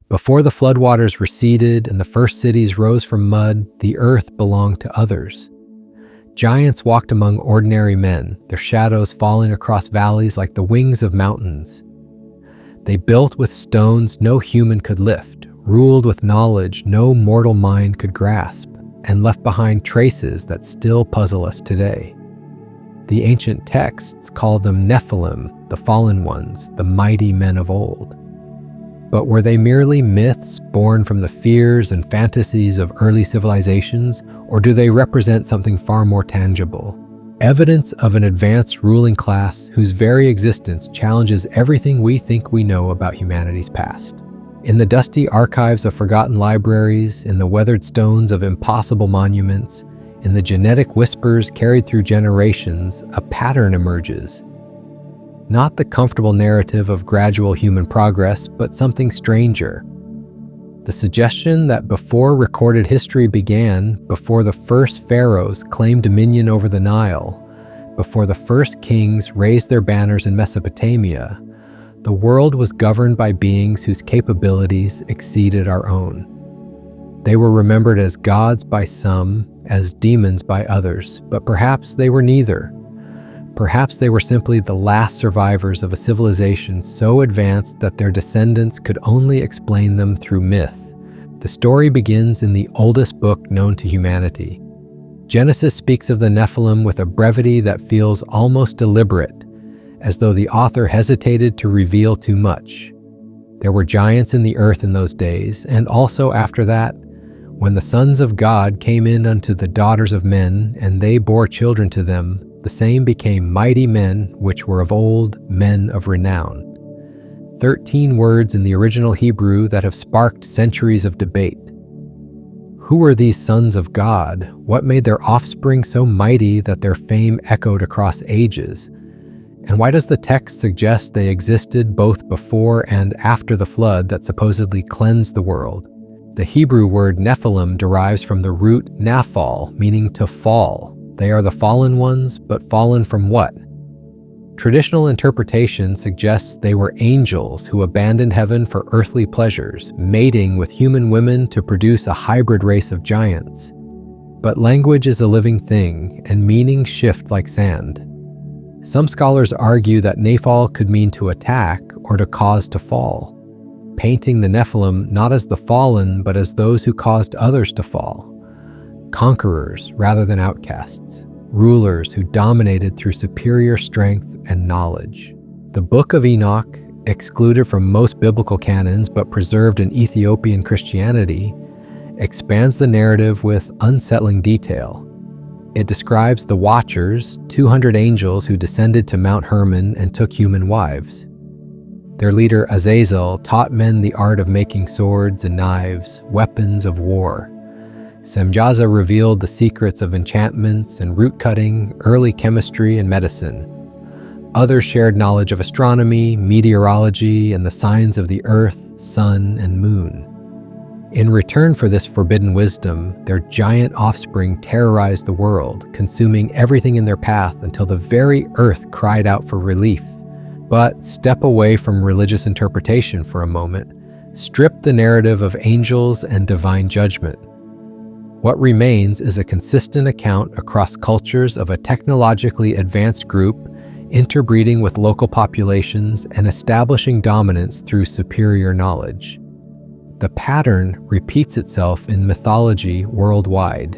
Before the floodwaters receded and the first cities rose from mud, the earth belonged to others. Giants walked among ordinary men, their shadows falling across valleys like the wings of mountains. They built with stones no human could lift, ruled with knowledge no mortal mind could grasp, and left behind traces that still puzzle us today. The ancient texts call them Nephilim, the fallen ones, the mighty men of old. But were they merely myths born from the fears and fantasies of early civilizations, or do they represent something far more tangible? Evidence of an advanced ruling class whose very existence challenges everything we think we know about humanity's past. In the dusty archives of forgotten libraries, in the weathered stones of impossible monuments, in the genetic whispers carried through generations, a pattern emerges. Not the comfortable narrative of gradual human progress, but something stranger. The suggestion that before recorded history began, before the first pharaohs claimed dominion over the Nile, before the first kings raised their banners in Mesopotamia, the world was governed by beings whose capabilities exceeded our own. They were remembered as gods by some, as demons by others, but perhaps they were neither. Perhaps they were simply the last survivors of a civilization so advanced that their descendants could only explain them through myth. The story begins in the oldest book known to humanity. Genesis speaks of the Nephilim with a brevity that feels almost deliberate, as though the author hesitated to reveal too much. There were giants in the earth in those days, and also after that, when the sons of God came in unto the daughters of men, and they bore children to them, the same became mighty men, which were of old, men of renown. 13 words in the original Hebrew that have sparked centuries of debate. Who were these sons of God? What made their offspring so mighty that their fame echoed across ages? And why does the text suggest they existed both before and after the flood that supposedly cleansed the world? The Hebrew word Nephilim derives from the root naphal, meaning to fall. They are the fallen ones, but fallen from what? Traditional interpretation suggests they were angels who abandoned heaven for earthly pleasures, mating with human women to produce a hybrid race of giants. But language is a living thing, and meanings shift like sand. Some scholars argue that Nephal could mean to attack or to cause to fall, painting the Nephilim not as the fallen, but as those who caused others to fall. Conquerors rather than outcasts, rulers who dominated through superior strength and knowledge. The Book of Enoch, excluded from most biblical canons but preserved in Ethiopian Christianity, expands the narrative with unsettling detail. It describes the Watchers, 200 angels who descended to Mount Hermon and took human wives. Their leader Azazel taught men the art of making swords and knives, weapons of war. Semjaza revealed the secrets of enchantments and root cutting, early chemistry and medicine. Others shared knowledge of astronomy, meteorology, and the signs of the earth, sun, and moon. In return for this forbidden wisdom, their giant offspring terrorized the world, consuming everything in their path until the very earth cried out for relief. But step away from religious interpretation for a moment. Strip the narrative of angels and divine judgment. What remains is a consistent account across cultures of a technologically advanced group interbreeding with local populations and establishing dominance through superior knowledge. The pattern repeats itself in mythology worldwide.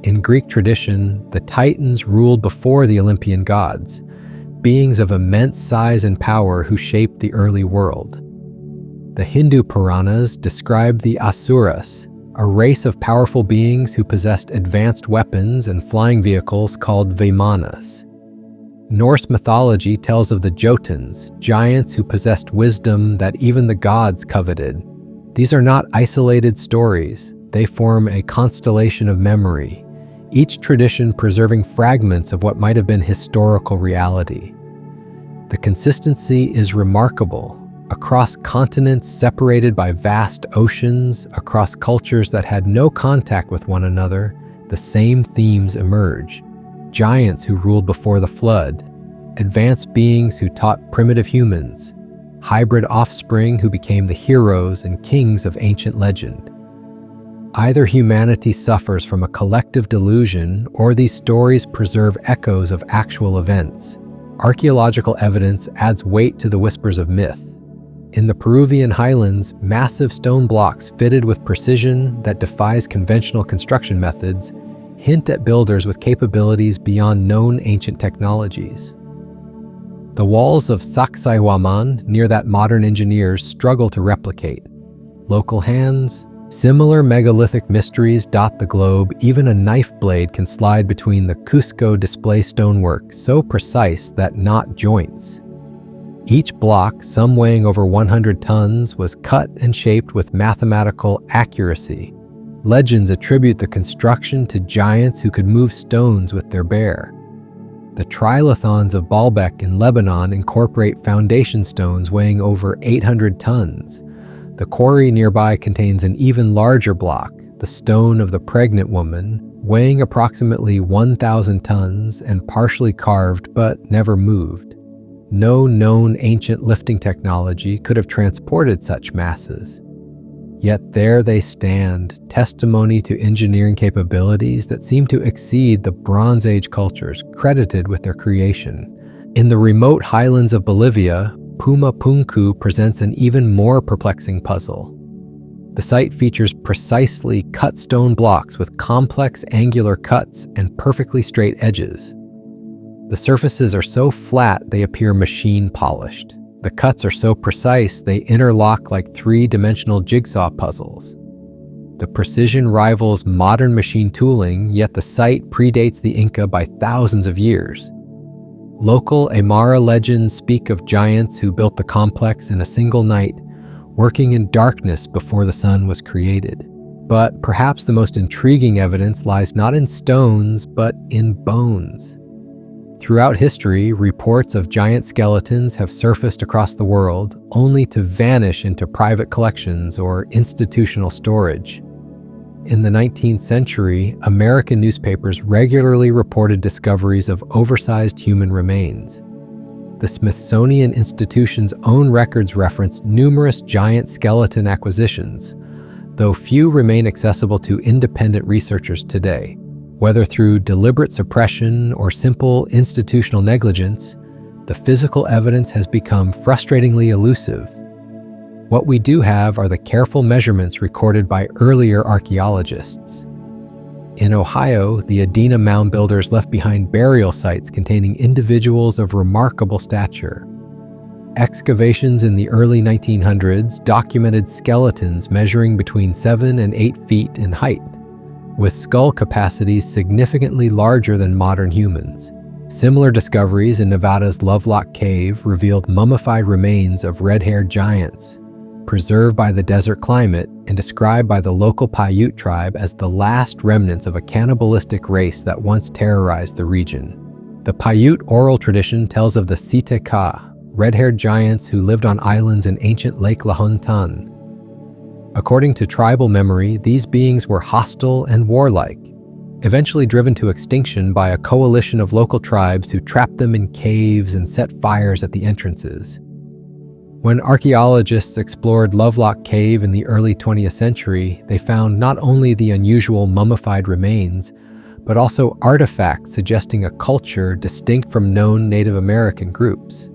In Greek tradition, the Titans ruled before the Olympian gods, beings of immense size and power who shaped the early world. The Hindu Puranas describe the Asuras, a race of powerful beings who possessed advanced weapons and flying vehicles called Vimanas. Norse mythology tells of the Jotuns, giants who possessed wisdom that even the gods coveted. These are not isolated stories. They form a constellation of memory, each tradition preserving fragments of what might have been historical reality. The consistency is remarkable. Across continents separated by vast oceans, across cultures that had no contact with one another, the same themes emerge. Giants who ruled before the flood, advanced beings who taught primitive humans, hybrid offspring who became the heroes and kings of ancient legend. Either humanity suffers from a collective delusion, or these stories preserve echoes of actual events. Archaeological evidence adds weight to the whispers of myth. In the Peruvian highlands, massive stone blocks fitted with precision that defies conventional construction methods hint at builders with capabilities beyond known ancient technologies. The walls of Sacsayhuaman, near that modern engineers struggle to replicate. Local hands. Similar megalithic mysteries dot the globe. Even a knife blade can slide between the Cusco display stonework, so precise that not joints. Each block, some weighing over 100 tons, was cut and shaped with mathematical accuracy. Legends attribute the construction to giants who could move stones with their bare. The trilithons of Baalbek in Lebanon incorporate foundation stones weighing over 800 tons. The quarry nearby contains an even larger block, the Stone of the Pregnant Woman, weighing approximately 1,000 tons and partially carved but never moved. No known ancient lifting technology could have transported such masses. Yet there they stand, testimony to engineering capabilities that seem to exceed the Bronze Age cultures credited with their creation. In the remote highlands of Bolivia, Puma Punku presents an even more perplexing puzzle. The site features precisely cut stone blocks with complex angular cuts and perfectly straight edges. The surfaces are so flat they appear machine polished. The cuts are so precise they interlock like three-dimensional jigsaw puzzles. The precision rivals modern machine tooling, yet the site predates the Inca by thousands of years. Local Aymara legends speak of giants who built the complex in a single night, working in darkness before the sun was created. But perhaps the most intriguing evidence lies not in stones, but in bones. Throughout history, reports of giant skeletons have surfaced across the world, only to vanish into private collections or institutional storage. In the 19th century, American newspapers regularly reported discoveries of oversized human remains. The Smithsonian Institution's own records reference numerous giant skeleton acquisitions, though few remain accessible to independent researchers today. Whether through deliberate suppression or simple institutional negligence, the physical evidence has become frustratingly elusive. What we do have are the careful measurements recorded by earlier archaeologists. In Ohio, the Adena mound builders left behind burial sites containing individuals of remarkable stature. Excavations in the early 1900s documented skeletons measuring between 7 and 8 feet in height, with skull capacities significantly larger than modern humans. Similar discoveries in Nevada's Lovelock Cave revealed mummified remains of red-haired giants, preserved by the desert climate and described by the local Paiute tribe as the last remnants of a cannibalistic race that once terrorized the region. The Paiute oral tradition tells of the Siteka, red-haired giants who lived on islands in ancient Lake Lahontan. According to tribal memory, these beings were hostile and warlike, eventually driven to extinction by a coalition of local tribes who trapped them in caves and set fires at the entrances. When archaeologists explored Lovelock Cave in the early 20th century, they found not only the unusual mummified remains, but also artifacts suggesting a culture distinct from known Native American groups.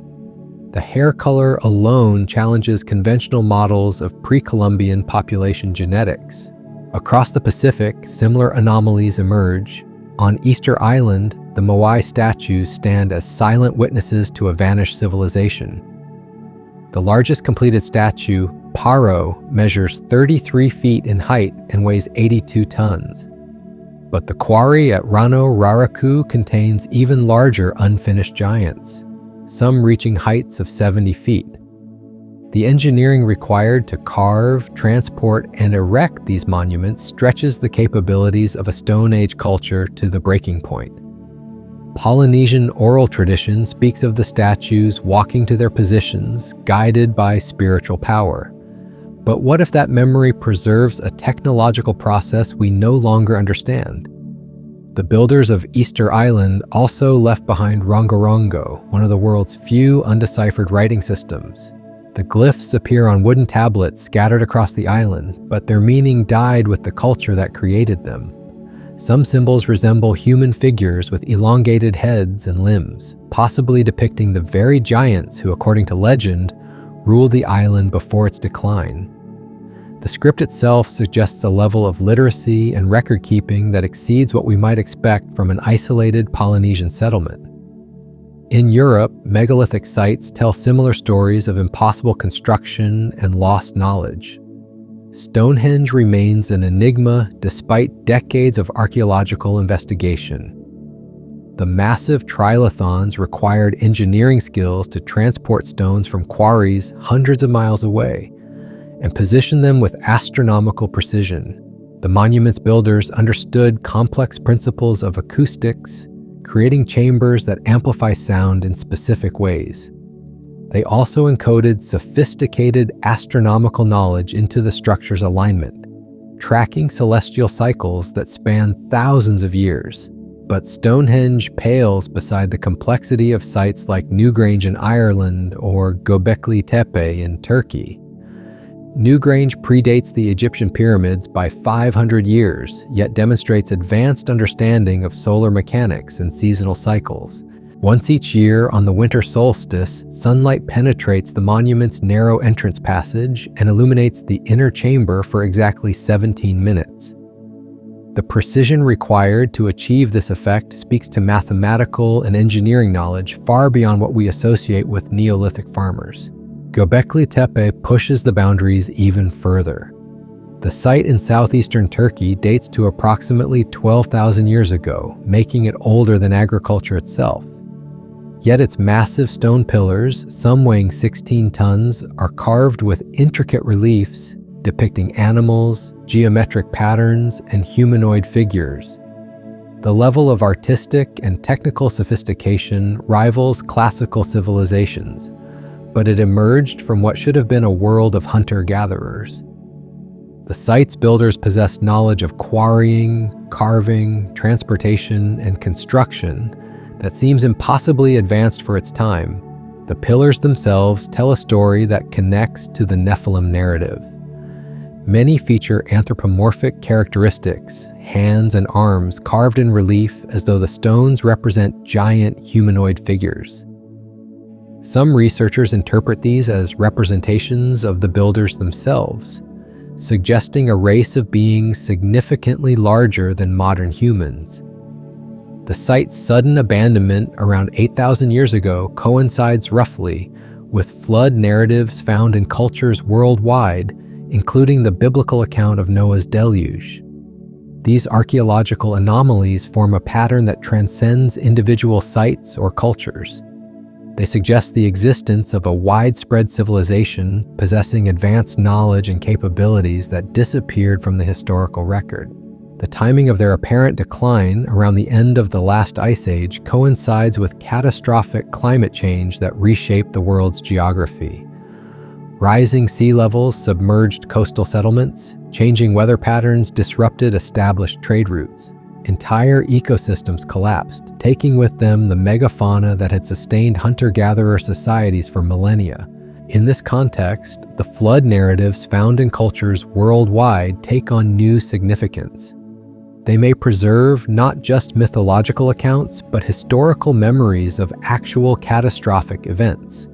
The hair color alone challenges conventional models of pre-Columbian population genetics. Across the Pacific, similar anomalies emerge. On Easter Island, the Moai statues stand as silent witnesses to a vanished civilization. The largest completed statue, Paro, measures 33 feet in height and weighs 82 tons. But the quarry at Rano Raraku contains even larger unfinished giants, some reaching heights of 70 feet. The engineering required to carve, transport, and erect these monuments stretches the capabilities of a Stone Age culture to the breaking point. Polynesian oral tradition speaks of the statues walking to their positions, guided by spiritual power. But what if that memory preserves a technological process we no longer understand? The builders of Easter Island also left behind Rongorongo, one of the world's few undeciphered writing systems. The glyphs appear on wooden tablets scattered across the island, but their meaning died with the culture that created them. Some symbols resemble human figures with elongated heads and limbs, possibly depicting the very giants who, according to legend, ruled the island before its decline. The script itself suggests a level of literacy and record-keeping that exceeds what we might expect from an isolated Polynesian settlement. In Europe, megalithic sites tell similar stories of impossible construction and lost knowledge. Stonehenge remains an enigma despite decades of archaeological investigation. The massive trilithons required engineering skills to transport stones from quarries hundreds of miles away and position them with astronomical precision. The monument's builders understood complex principles of acoustics, creating chambers that amplify sound in specific ways. They also encoded sophisticated astronomical knowledge into the structure's alignment, tracking celestial cycles that span thousands of years. But Stonehenge pales beside the complexity of sites like Newgrange in Ireland or Göbekli Tepe in Turkey. Newgrange predates the Egyptian pyramids by 500 years, yet demonstrates advanced understanding of solar mechanics and seasonal cycles. Once each year, on the winter solstice, sunlight penetrates the monument's narrow entrance passage and illuminates the inner chamber for exactly 17 minutes. The precision required to achieve this effect speaks to mathematical and engineering knowledge far beyond what we associate with Neolithic farmers. Göbekli Tepe pushes the boundaries even further. The site in southeastern Turkey dates to approximately 12,000 years ago, making it older than agriculture itself. Yet its massive stone pillars, some weighing 16 tons, are carved with intricate reliefs depicting animals, geometric patterns, and humanoid figures. The level of artistic and technical sophistication rivals classical civilizations, but it emerged from what should have been a world of hunter-gatherers. The site's builders possessed knowledge of quarrying, carving, transportation, and construction that seems impossibly advanced for its time. The pillars themselves tell a story that connects to the Nephilim narrative. Many feature anthropomorphic characteristics, hands and arms carved in relief as though the stones represent giant humanoid figures. Some researchers interpret these as representations of the builders themselves, suggesting a race of beings significantly larger than modern humans. The site's sudden abandonment around 8,000 years ago coincides roughly with flood narratives found in cultures worldwide, including the biblical account of Noah's deluge. These archaeological anomalies form a pattern that transcends individual sites or cultures. They suggest the existence of a widespread civilization possessing advanced knowledge and capabilities that disappeared from the historical record. The timing of their apparent decline around the end of the last ice age coincides with catastrophic climate change that reshaped the world's geography. Rising sea levels submerged coastal settlements, changing weather patterns disrupted established trade routes. Entire ecosystems collapsed, taking with them the megafauna that had sustained hunter-gatherer societies for millennia. In this context, the flood narratives found in cultures worldwide take on new significance. They may preserve not just mythological accounts, but historical memories of actual catastrophic events.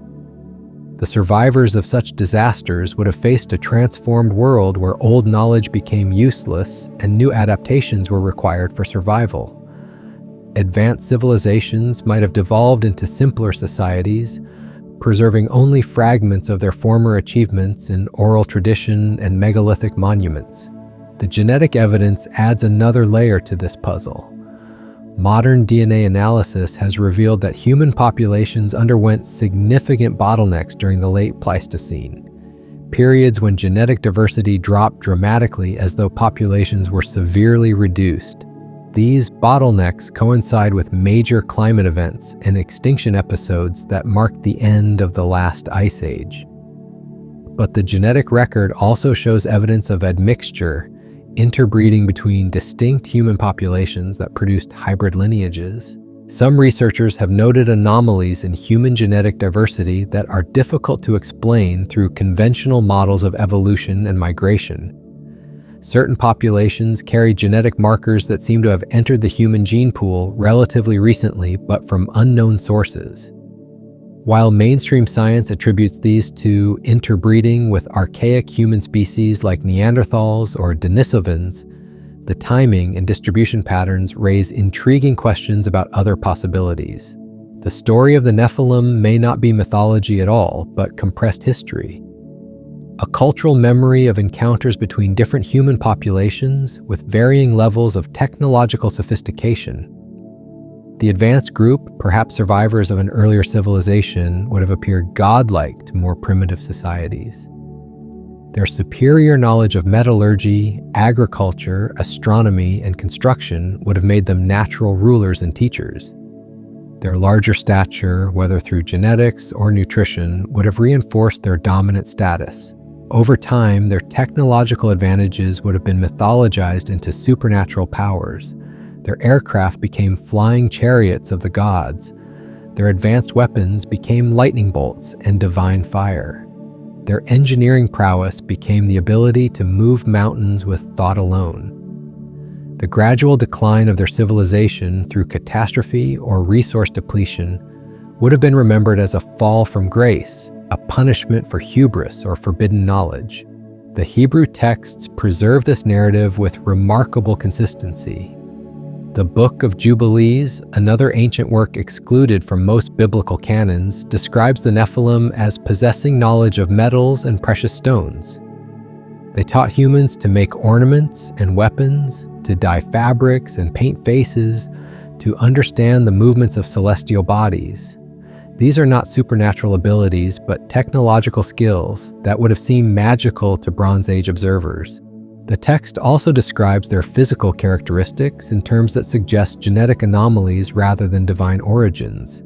The survivors of such disasters would have faced a transformed world where old knowledge became useless and new adaptations were required for survival. Advanced civilizations might have devolved into simpler societies, preserving only fragments of their former achievements in oral tradition and megalithic monuments. The genetic evidence adds another layer to this puzzle. Modern DNA analysis has revealed that human populations underwent significant bottlenecks during the late Pleistocene, periods when genetic diversity dropped dramatically as though populations were severely reduced. These bottlenecks coincide with major climate events and extinction episodes that marked the end of the last ice age. But the genetic record also shows evidence of admixture, interbreeding between distinct human populations that produced hybrid lineages. Some researchers have noted anomalies in human genetic diversity that are difficult to explain through conventional models of evolution and migration. Certain populations carry genetic markers that seem to have entered the human gene pool relatively recently, but from unknown sources. While mainstream science attributes these to interbreeding with archaic human species like Neanderthals or Denisovans, the timing and distribution patterns raise intriguing questions about other possibilities. The story of the Nephilim may not be mythology at all, but compressed history. A cultural memory of encounters between different human populations with varying levels of technological sophistication. The advanced group, perhaps survivors of an earlier civilization, would have appeared godlike to more primitive societies. Their superior knowledge of metallurgy, agriculture, astronomy, and construction would have made them natural rulers and teachers. Their larger stature, whether through genetics or nutrition, would have reinforced their dominant status. Over time, their technological advantages would have been mythologized into supernatural powers. Their aircraft became flying chariots of the gods. Their advanced weapons became lightning bolts and divine fire. Their engineering prowess became the ability to move mountains with thought alone. The gradual decline of their civilization through catastrophe or resource depletion would have been remembered as a fall from grace, a punishment for hubris or forbidden knowledge. The Hebrew texts preserve this narrative with remarkable consistency. The Book of Jubilees, another ancient work excluded from most biblical canons, describes the Nephilim as possessing knowledge of metals and precious stones. They taught humans to make ornaments and weapons, to dye fabrics and paint faces, to understand the movements of celestial bodies. These are not supernatural abilities, but technological skills that would have seemed magical to Bronze Age observers. The text also describes their physical characteristics in terms that suggest genetic anomalies rather than divine origins.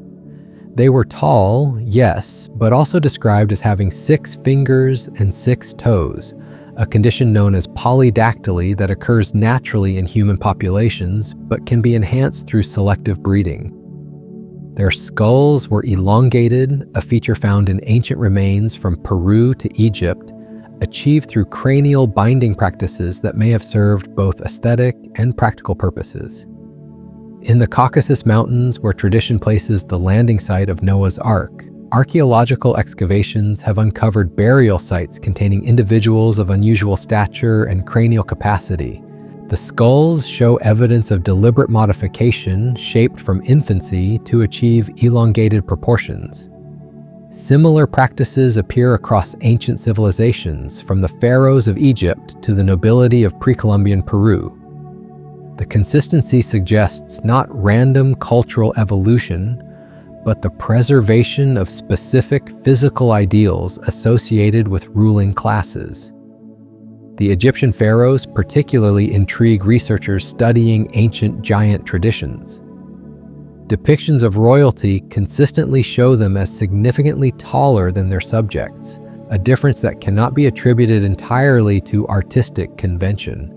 They were tall, yes, but also described as having 6 fingers and 6 toes, a condition known as polydactyly that occurs naturally in human populations but can be enhanced through selective breeding. Their skulls were elongated, a feature found in ancient remains from Peru to Egypt, achieved through cranial binding practices that may have served both aesthetic and practical purposes. In the Caucasus Mountains, where tradition places the landing site of Noah's Ark, archaeological excavations have uncovered burial sites containing individuals of unusual stature and cranial capacity. The skulls show evidence of deliberate modification shaped from infancy to achieve elongated proportions. Similar practices appear across ancient civilizations, from the pharaohs of Egypt to the nobility of pre-Columbian Peru. The consistency suggests not random cultural evolution, but the preservation of specific physical ideals associated with ruling classes. The Egyptian pharaohs particularly intrigue researchers studying ancient giant traditions. Depictions of royalty consistently show them as significantly taller than their subjects, a difference that cannot be attributed entirely to artistic convention.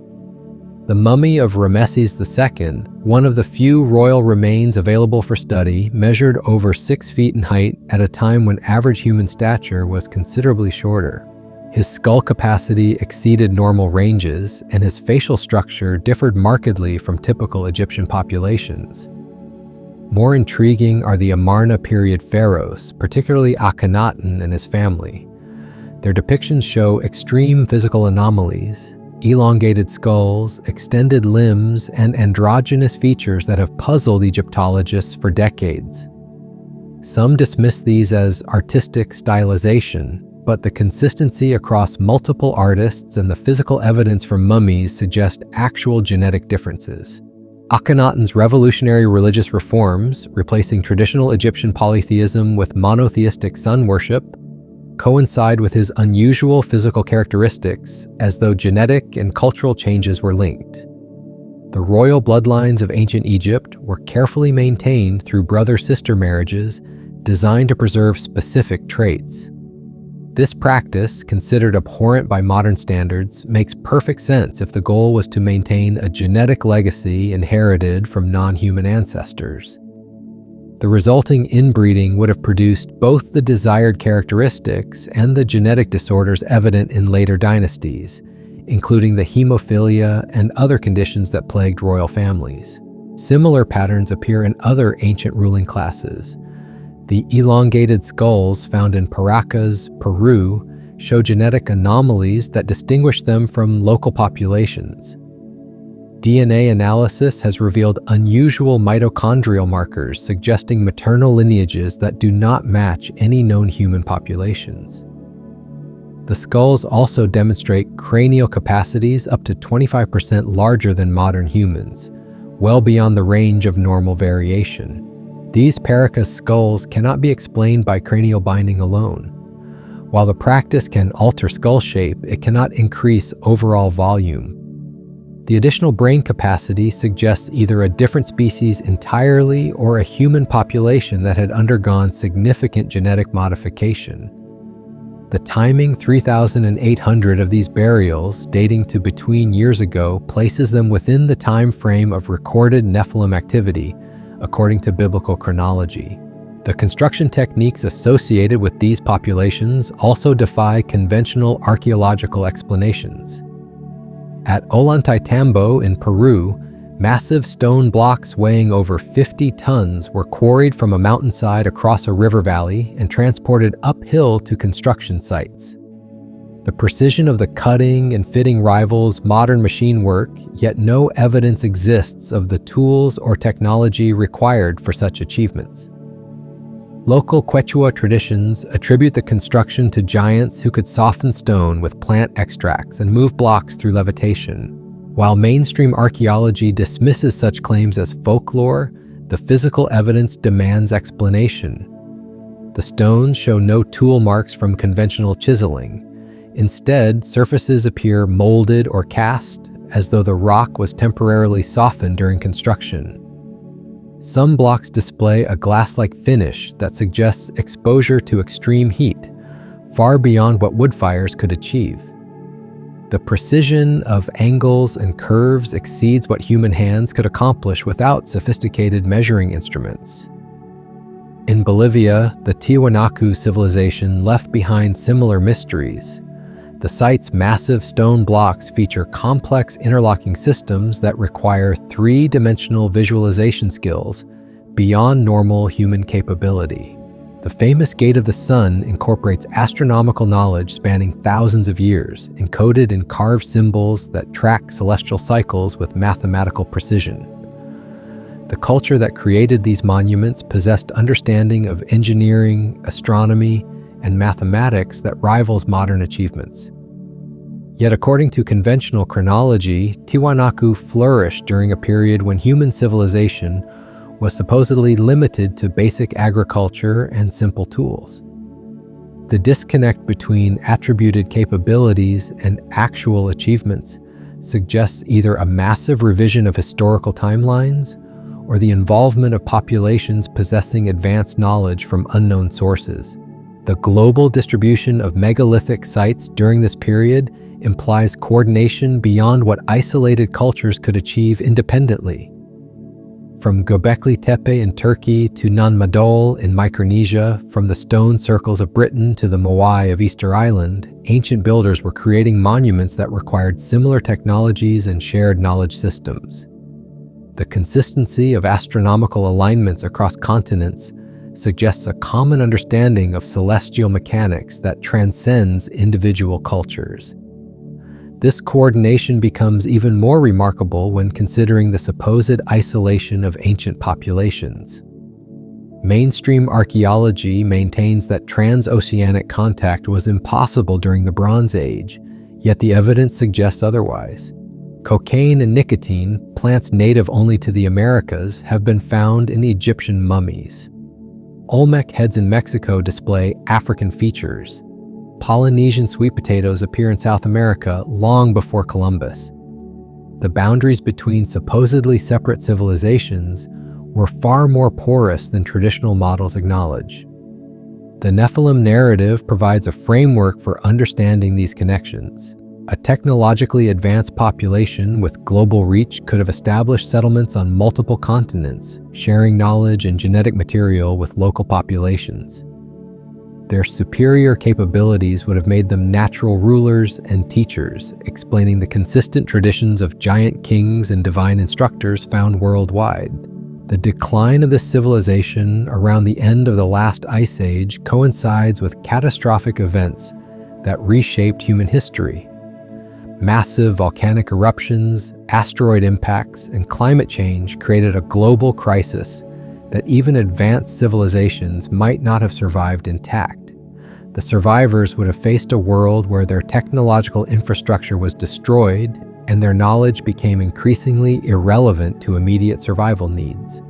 The mummy of Ramesses II, one of the few royal remains available for study, measured over 6 feet in height at a time when average human stature was considerably shorter. His skull capacity exceeded normal ranges, and his facial structure differed markedly from typical Egyptian populations. More intriguing are the Amarna period pharaohs, particularly Akhenaten and his family. Their depictions show extreme physical anomalies, elongated skulls, extended limbs, and androgynous features that have puzzled Egyptologists for decades. Some dismiss these as artistic stylization, but the consistency across multiple artists and the physical evidence from mummies suggest actual genetic differences. Akhenaten's revolutionary religious reforms, replacing traditional Egyptian polytheism with monotheistic sun worship, coincide with his unusual physical characteristics, as though genetic and cultural changes were linked. The royal bloodlines of ancient Egypt were carefully maintained through brother-sister marriages designed to preserve specific traits. This practice, considered abhorrent by modern standards, makes perfect sense if the goal was to maintain a genetic legacy inherited from non-human ancestors. The resulting inbreeding would have produced both the desired characteristics and the genetic disorders evident in later dynasties, including the hemophilia and other conditions that plagued royal families. Similar patterns appear in other ancient ruling classes. The elongated skulls found in Paracas, Peru, show genetic anomalies that distinguish them from local populations. DNA analysis has revealed unusual mitochondrial markers suggesting maternal lineages that do not match any known human populations. The skulls also demonstrate cranial capacities up to 25% larger than modern humans, well beyond the range of normal variation. These Paracas skulls cannot be explained by cranial binding alone. While the practice can alter skull shape, it cannot increase overall volume. The additional brain capacity suggests either a different species entirely or a human population that had undergone significant genetic modification. The timing 3,800 of these burials, dating to between years ago, places them within the time frame of recorded Nephilim activity, according to biblical chronology. The construction techniques associated with these populations also defy conventional archaeological explanations. At Ollantaytambo in Peru, massive stone blocks weighing over 50 tons were quarried from a mountainside across a river valley and transported uphill to construction sites. The precision of the cutting and fitting rivals modern machine work, yet no evidence exists of the tools or technology required for such achievements. Local Quechua traditions attribute the construction to giants who could soften stone with plant extracts and move blocks through levitation. While mainstream archaeology dismisses such claims as folklore, the physical evidence demands explanation. The stones show no tool marks from conventional chiseling. Instead, surfaces appear molded or cast, as though the rock was temporarily softened during construction. Some blocks display a glass-like finish that suggests exposure to extreme heat, far beyond what wood fires could achieve. The precision of angles and curves exceeds what human hands could accomplish without sophisticated measuring instruments. In Bolivia, the Tiwanaku civilization left behind similar mysteries. The site's massive stone blocks feature complex interlocking systems that require three-dimensional visualization skills beyond normal human capability. The famous Gate of the Sun incorporates astronomical knowledge spanning thousands of years, encoded in carved symbols that track celestial cycles with mathematical precision. The culture that created these monuments possessed understanding of engineering, astronomy, and mathematics that rivals modern achievements. Yet according to conventional chronology, Tiwanaku flourished during a period when human civilization was supposedly limited to basic agriculture and simple tools. The disconnect between attributed capabilities and actual achievements suggests either a massive revision of historical timelines or the involvement of populations possessing advanced knowledge from unknown sources. The global distribution of megalithic sites during this period implies coordination beyond what isolated cultures could achieve independently. From Göbekli Tepe in Turkey to Nan Madol in Micronesia, from the stone circles of Britain to the Moai of Easter Island, ancient builders were creating monuments that required similar technologies and shared knowledge systems. The consistency of astronomical alignments across continents suggests a common understanding of celestial mechanics that transcends individual cultures. This coordination becomes even more remarkable when considering the supposed isolation of ancient populations. Mainstream archaeology maintains that transoceanic contact was impossible during the Bronze Age, yet the evidence suggests otherwise. Cocaine and nicotine, plants native only to the Americas, have been found in Egyptian mummies. Olmec heads in Mexico display African features. Polynesian sweet potatoes appear in South America long before Columbus. The boundaries between supposedly separate civilizations were far more porous than traditional models acknowledge. The Nephilim narrative provides a framework for understanding these connections. A technologically advanced population with global reach could have established settlements on multiple continents, sharing knowledge and genetic material with local populations. Their superior capabilities would have made them natural rulers and teachers, explaining the consistent traditions of giant kings and divine instructors found worldwide. The decline of this civilization around the end of the last ice age coincides with catastrophic events that reshaped human history. Massive volcanic eruptions, asteroid impacts, and climate change created a global crisis that even advanced civilizations might not have survived intact. The survivors would have faced a world where their technological infrastructure was destroyed and their knowledge became increasingly irrelevant to immediate survival needs.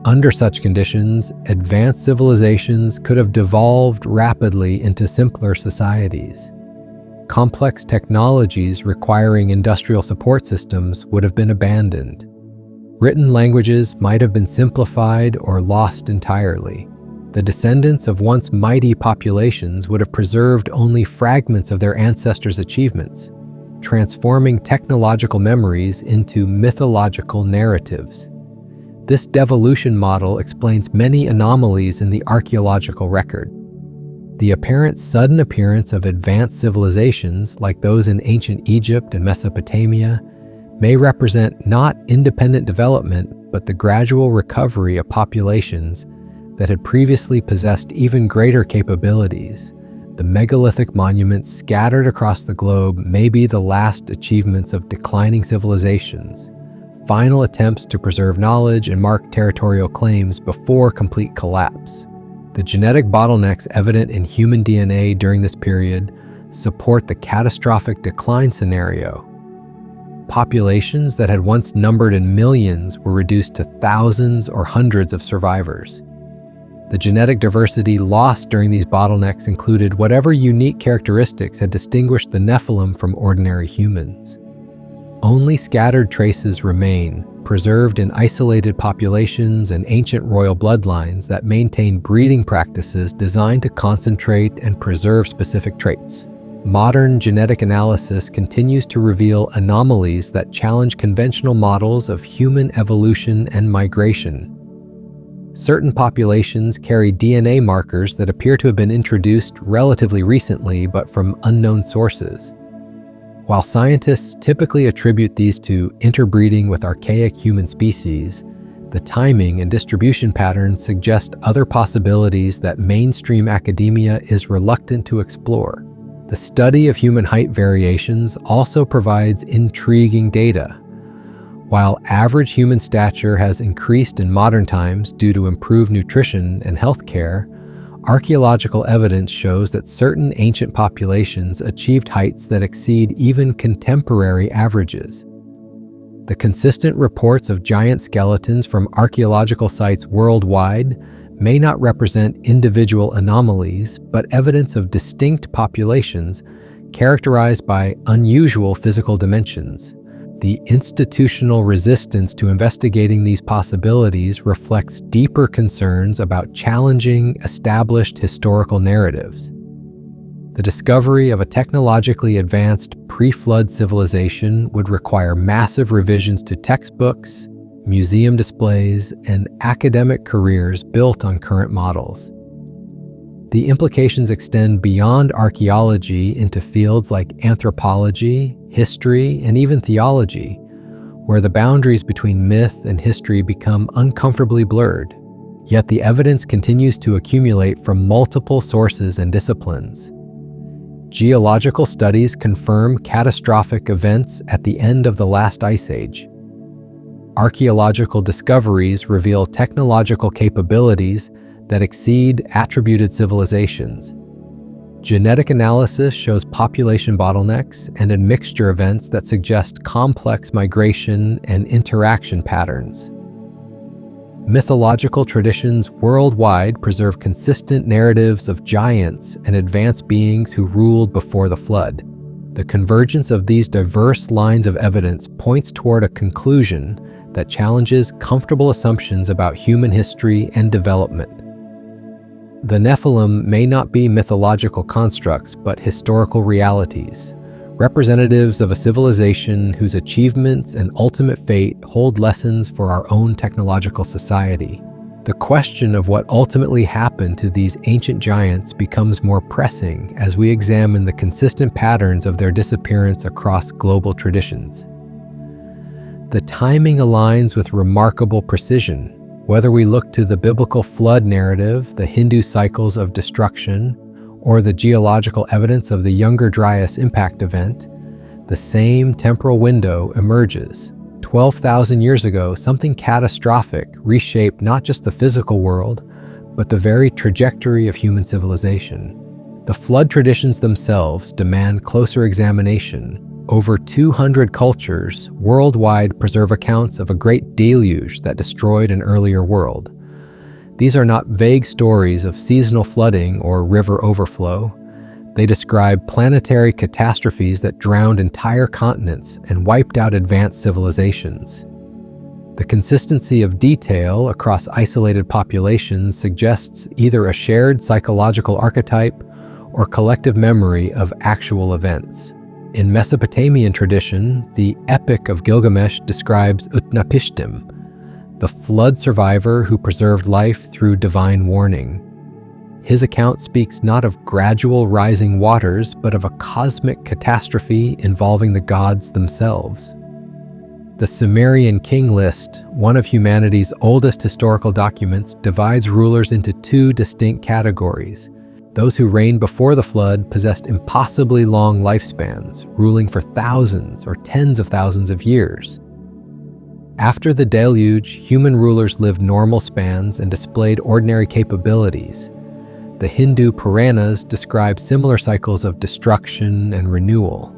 Under such conditions, advanced civilizations could have devolved rapidly into simpler societies. Complex technologies requiring industrial support systems would have been abandoned. Written languages might have been simplified or lost entirely. The descendants of once mighty populations would have preserved only fragments of their ancestors' achievements, transforming technological memories into mythological narratives. This devolution model explains many anomalies in the archaeological record. The apparent sudden appearance of advanced civilizations, like those in ancient Egypt and Mesopotamia, may represent not independent development, but the gradual recovery of populations that had previously possessed even greater capabilities. The megalithic monuments scattered across the globe may be the last achievements of declining civilizations, final attempts to preserve knowledge and mark territorial claims before complete collapse. The genetic bottlenecks evident in human DNA during this period support the catastrophic decline scenario. Populations that had once numbered in millions were reduced to thousands or hundreds of survivors. The genetic diversity lost during these bottlenecks included whatever unique characteristics had distinguished the Nephilim from ordinary humans. Only scattered traces remain, preserved in isolated populations and ancient royal bloodlines that maintain breeding practices designed to concentrate and preserve specific traits. Modern genetic analysis continues to reveal anomalies that challenge conventional models of human evolution and migration. Certain populations carry DNA markers that appear to have been introduced relatively recently but from unknown sources. While scientists typically attribute these to interbreeding with archaic human species, the timing and distribution patterns suggest other possibilities that mainstream academia is reluctant to explore. The study of human height variations also provides intriguing data. While average human stature has increased in modern times due to improved nutrition and healthcare, archaeological evidence shows that certain ancient populations achieved heights that exceed even contemporary averages. The consistent reports of giant skeletons from archaeological sites worldwide may not represent individual anomalies, but evidence of distinct populations characterized by unusual physical dimensions. The institutional resistance to investigating these possibilities reflects deeper concerns about challenging established historical narratives. The discovery of a technologically advanced pre-flood civilization would require massive revisions to textbooks, museum displays, and academic careers built on current models. The implications extend beyond archaeology into fields like anthropology, history, and even theology, where the boundaries between myth and history become uncomfortably blurred. Yet the evidence continues to accumulate from multiple sources and disciplines. Geological studies confirm catastrophic events at the end of the last ice age. Archaeological discoveries reveal technological capabilities that exceed attributed civilizations. Genetic analysis shows population bottlenecks and admixture events that suggest complex migration and interaction patterns. Mythological traditions worldwide preserve consistent narratives of giants and advanced beings who ruled before the flood. The convergence of these diverse lines of evidence points toward a conclusion that challenges comfortable assumptions about human history and development. The Nephilim may not be mythological constructs, but historical realities, representatives of a civilization whose achievements and ultimate fate hold lessons for our own technological society. The question of what ultimately happened to these ancient giants becomes more pressing as we examine the consistent patterns of their disappearance across global traditions. The timing aligns with remarkable precision. Whether we look to the biblical flood narrative, the Hindu cycles of destruction, or the geological evidence of the Younger Dryas impact event, the same temporal window emerges. 12,000 years ago, something catastrophic reshaped not just the physical world, but the very trajectory of human civilization. The flood traditions themselves demand closer examination. Over 200 cultures worldwide preserve accounts of a great deluge that destroyed an earlier world. These are not vague stories of seasonal flooding or river overflow. They describe planetary catastrophes that drowned entire continents and wiped out advanced civilizations. The consistency of detail across isolated populations suggests either a shared psychological archetype or collective memory of actual events. In Mesopotamian tradition, the Epic of Gilgamesh describes Utnapishtim, the flood survivor who preserved life through divine warning. His account speaks not of gradual rising waters, but of a cosmic catastrophe involving the gods themselves. The Sumerian king list, one of humanity's oldest historical documents, divides rulers into two distinct categories. Those who reigned before the flood possessed impossibly long lifespans, ruling for thousands or tens of thousands of years. After the deluge, human rulers lived normal spans and displayed ordinary capabilities. The Hindu Puranas describe similar cycles of destruction and renewal.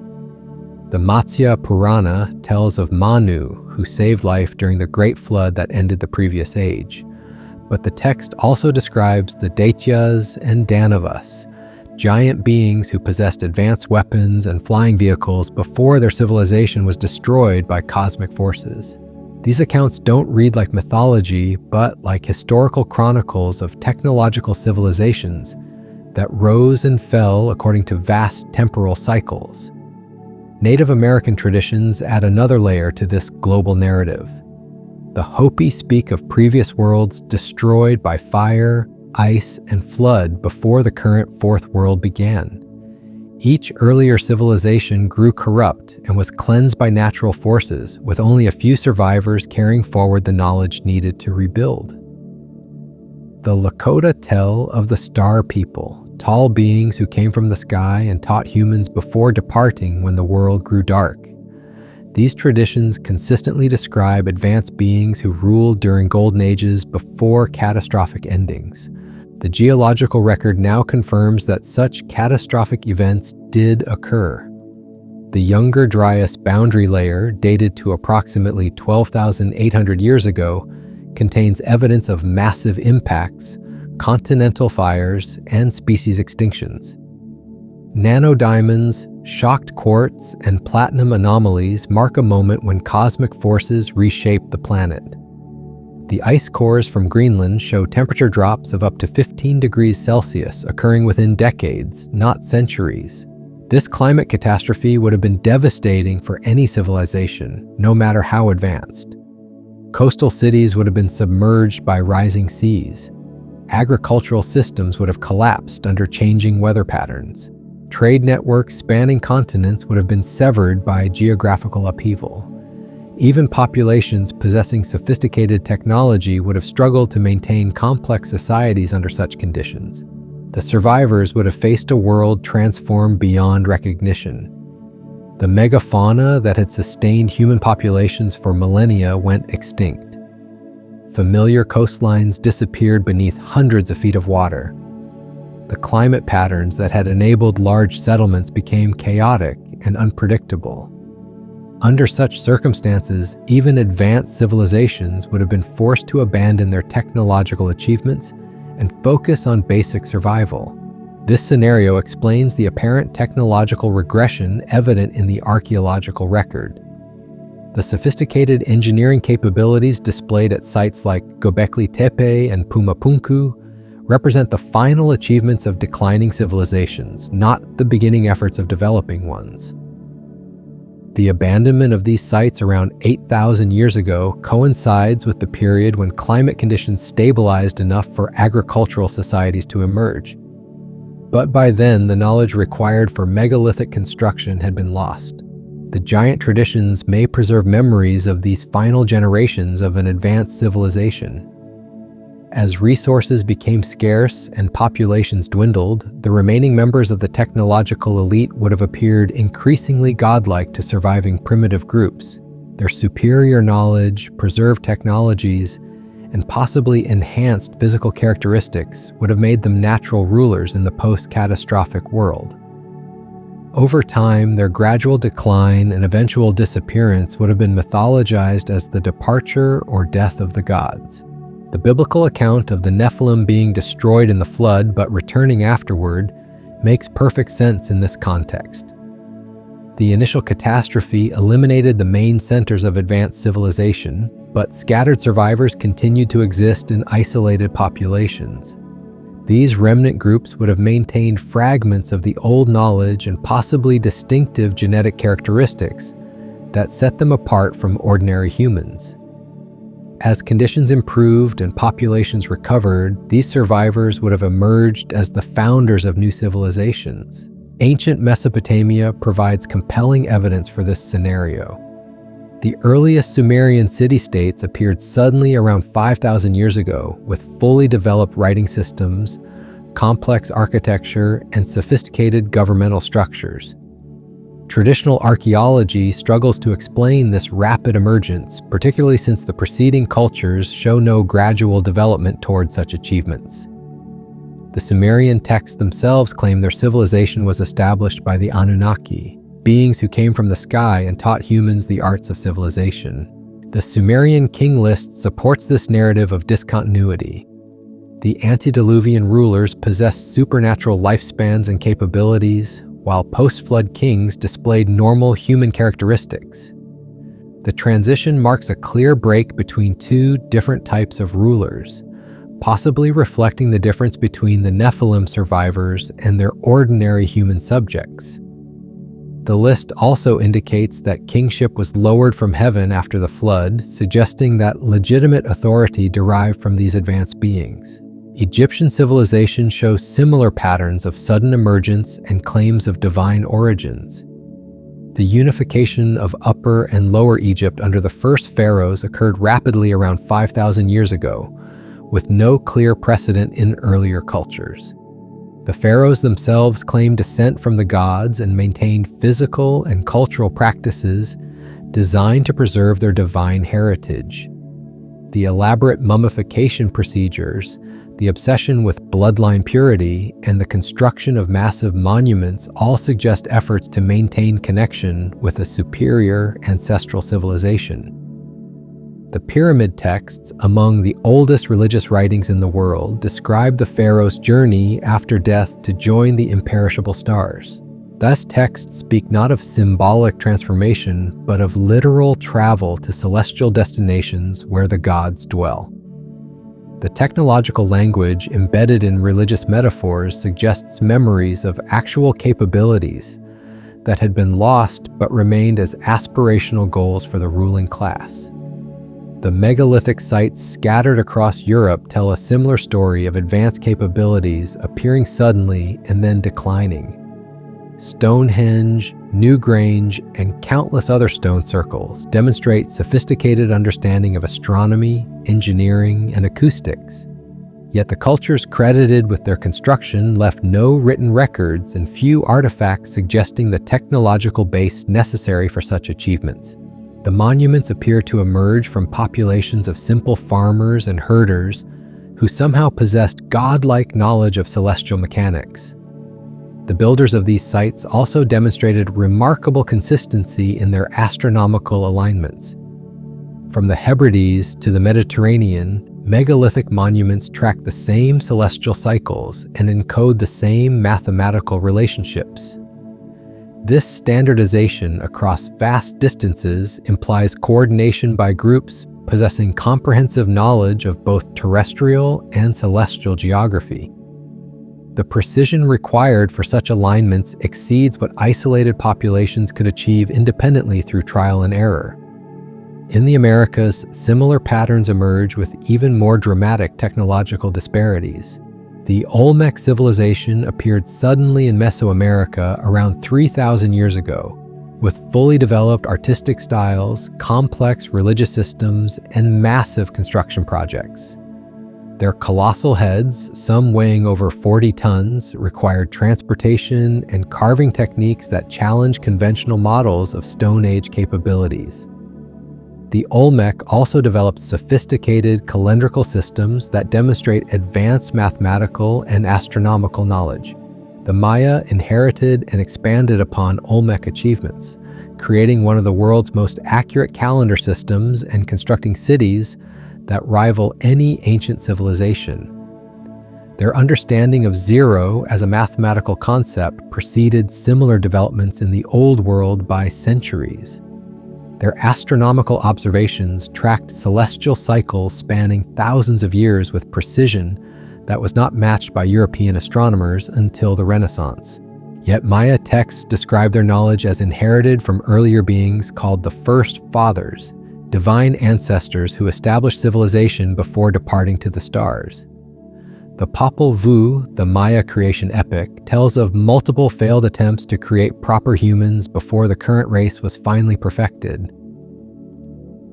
The Matsya Purana tells of Manu, who saved life during the great flood that ended the previous age. But the text also describes the Daityas and Danavas, giant beings who possessed advanced weapons and flying vehicles before their civilization was destroyed by cosmic forces. These accounts don't read like mythology, but like historical chronicles of technological civilizations that rose and fell according to vast temporal cycles. Native American traditions add another layer to this global narrative. The Hopi speak of previous worlds destroyed by fire, ice, and flood before the current fourth world began. Each earlier civilization grew corrupt and was cleansed by natural forces, with only a few survivors carrying forward the knowledge needed to rebuild. The Lakota tell of the Star People, tall beings who came from the sky and taught humans before departing when the world grew dark. These traditions consistently describe advanced beings who ruled during golden ages before catastrophic endings. The geological record now confirms that such catastrophic events did occur. The Younger Dryas boundary layer, dated to approximately 12,800 years ago, contains evidence of massive impacts, continental fires, and species extinctions. Nanodiamonds, shocked quartz, and platinum anomalies mark a moment when cosmic forces reshaped the planet. The ice cores from Greenland show temperature drops of up to 15 degrees Celsius occurring within decades, not centuries. This climate catastrophe would have been devastating for any civilization, no matter how advanced. Coastal cities would have been submerged by rising seas. Agricultural systems would have collapsed under changing weather patterns. Trade networks spanning continents would have been severed by geographical upheaval. Even populations possessing sophisticated technology would have struggled to maintain complex societies under such conditions. The survivors would have faced a world transformed beyond recognition. The megafauna that had sustained human populations for millennia went extinct. Familiar coastlines disappeared beneath hundreds of feet of water. The climate patterns that had enabled large settlements became chaotic and unpredictable. Under such circumstances, even advanced civilizations would have been forced to abandon their technological achievements and focus on basic survival. This scenario explains the apparent technological regression evident in the archaeological record. The sophisticated engineering capabilities displayed at sites like Göbekli Tepe and Pumapunku represent the final achievements of declining civilizations, not the beginning efforts of developing ones. The abandonment of these sites around 8,000 years ago coincides with the period when climate conditions stabilized enough for agricultural societies to emerge. But by then, the knowledge required for megalithic construction had been lost. The giant traditions may preserve memories of these final generations of an advanced civilization. As resources became scarce and populations dwindled, the remaining members of the technological elite would have appeared increasingly godlike to surviving primitive groups. Their superior knowledge, preserved technologies, and possibly enhanced physical characteristics would have made them natural rulers in the post-catastrophic world. Over time, their gradual decline and eventual disappearance would have been mythologized as the departure or death of the gods. The biblical account of the Nephilim being destroyed in the flood but returning afterward makes perfect sense in this context. The initial catastrophe eliminated the main centers of advanced civilization, but scattered survivors continued to exist in isolated populations. These remnant groups would have maintained fragments of the old knowledge and possibly distinctive genetic characteristics that set them apart from ordinary humans. As conditions improved and populations recovered, these survivors would have emerged as the founders of new civilizations. Ancient Mesopotamia provides compelling evidence for this scenario. The earliest Sumerian city-states appeared suddenly around 5,000 years ago with fully developed writing systems, complex architecture, and sophisticated governmental structures. Traditional archaeology struggles to explain this rapid emergence, particularly since the preceding cultures show no gradual development toward such achievements. The Sumerian texts themselves claim their civilization was established by the Anunnaki, beings who came from the sky and taught humans the arts of civilization. The Sumerian king list supports this narrative of discontinuity. The antediluvian rulers possessed supernatural lifespans and capabilities, while post-flood kings displayed normal human characteristics. The transition marks a clear break between two different types of rulers, possibly reflecting the difference between the Nephilim survivors and their ordinary human subjects. The list also indicates that kingship was lowered from heaven after the flood, suggesting that legitimate authority derived from these advanced beings. Egyptian civilization shows similar patterns of sudden emergence and claims of divine origins. The unification of Upper and Lower Egypt under the first pharaohs occurred rapidly around 5,000 years ago, with no clear precedent in earlier cultures. The pharaohs themselves claimed descent from the gods and maintained physical and cultural practices designed to preserve their divine heritage. The elaborate mummification procedures, the obsession with bloodline purity, and the construction of massive monuments all suggest efforts to maintain connection with a superior ancestral civilization. The pyramid texts, among the oldest religious writings in the world, describe the pharaoh's journey after death to join the imperishable stars. Thus, texts speak not of symbolic transformation, but of literal travel to celestial destinations where the gods dwell. The technological language embedded in religious metaphors suggests memories of actual capabilities that had been lost but remained as aspirational goals for the ruling class. The megalithic sites scattered across Europe tell a similar story of advanced capabilities appearing suddenly and then declining. Stonehenge, Newgrange, and countless other stone circles demonstrate sophisticated understanding of astronomy, engineering, and acoustics. Yet the cultures credited with their construction left no written records and few artifacts suggesting the technological base necessary for such achievements. The monuments appear to emerge from populations of simple farmers and herders who somehow possessed godlike knowledge of celestial mechanics. The builders of these sites also demonstrated remarkable consistency in their astronomical alignments. From the Hebrides to the Mediterranean, megalithic monuments track the same celestial cycles and encode the same mathematical relationships. This standardization across vast distances implies coordination by groups possessing comprehensive knowledge of both terrestrial and celestial geography. The precision required for such alignments exceeds what isolated populations could achieve independently through trial and error. In the Americas, similar patterns emerge with even more dramatic technological disparities. The Olmec civilization appeared suddenly in Mesoamerica around 3,000 years ago, with fully developed artistic styles, complex religious systems, and massive construction projects. Their colossal heads, some weighing over 40 tons, required transportation and carving techniques that challenge conventional models of Stone Age capabilities. The Olmec also developed sophisticated calendrical systems that demonstrate advanced mathematical and astronomical knowledge. The Maya inherited and expanded upon Olmec achievements, creating one of the world's most accurate calendar systems and constructing cities that rival any ancient civilization. Their understanding of zero as a mathematical concept preceded similar developments in the Old World by centuries. Their astronomical observations tracked celestial cycles spanning thousands of years with precision that was not matched by European astronomers until the Renaissance. Yet Maya texts describe their knowledge as inherited from earlier beings called the First Fathers, divine ancestors who established civilization before departing to the stars. The Popol Vuh, the Maya creation epic, tells of multiple failed attempts to create proper humans before the current race was finally perfected.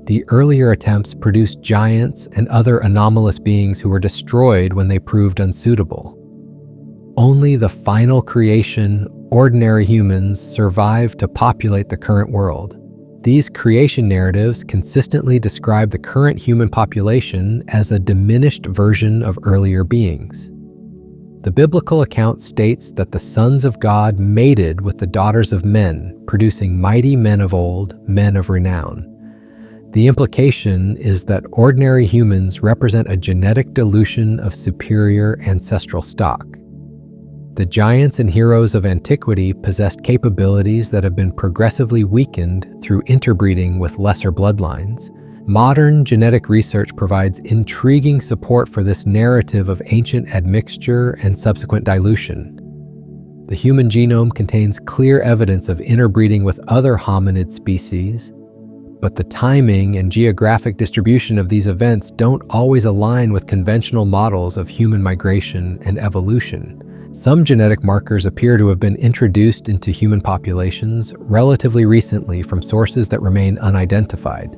The earlier attempts produced giants and other anomalous beings who were destroyed when they proved unsuitable. Only the final creation, ordinary humans, survived to populate the current world. These creation narratives consistently describe the current human population as a diminished version of earlier beings. The biblical account states that the sons of God mated with the daughters of men, producing mighty men of old, men of renown. The implication is that ordinary humans represent a genetic dilution of superior ancestral stock. The giants and heroes of antiquity possessed capabilities that have been progressively weakened through interbreeding with lesser bloodlines. Modern genetic research provides intriguing support for this narrative of ancient admixture and subsequent dilution. The human genome contains clear evidence of interbreeding with other hominid species, but the timing and geographic distribution of these events don't always align with conventional models of human migration and evolution. Some genetic markers appear to have been introduced into human populations relatively recently from sources that remain unidentified.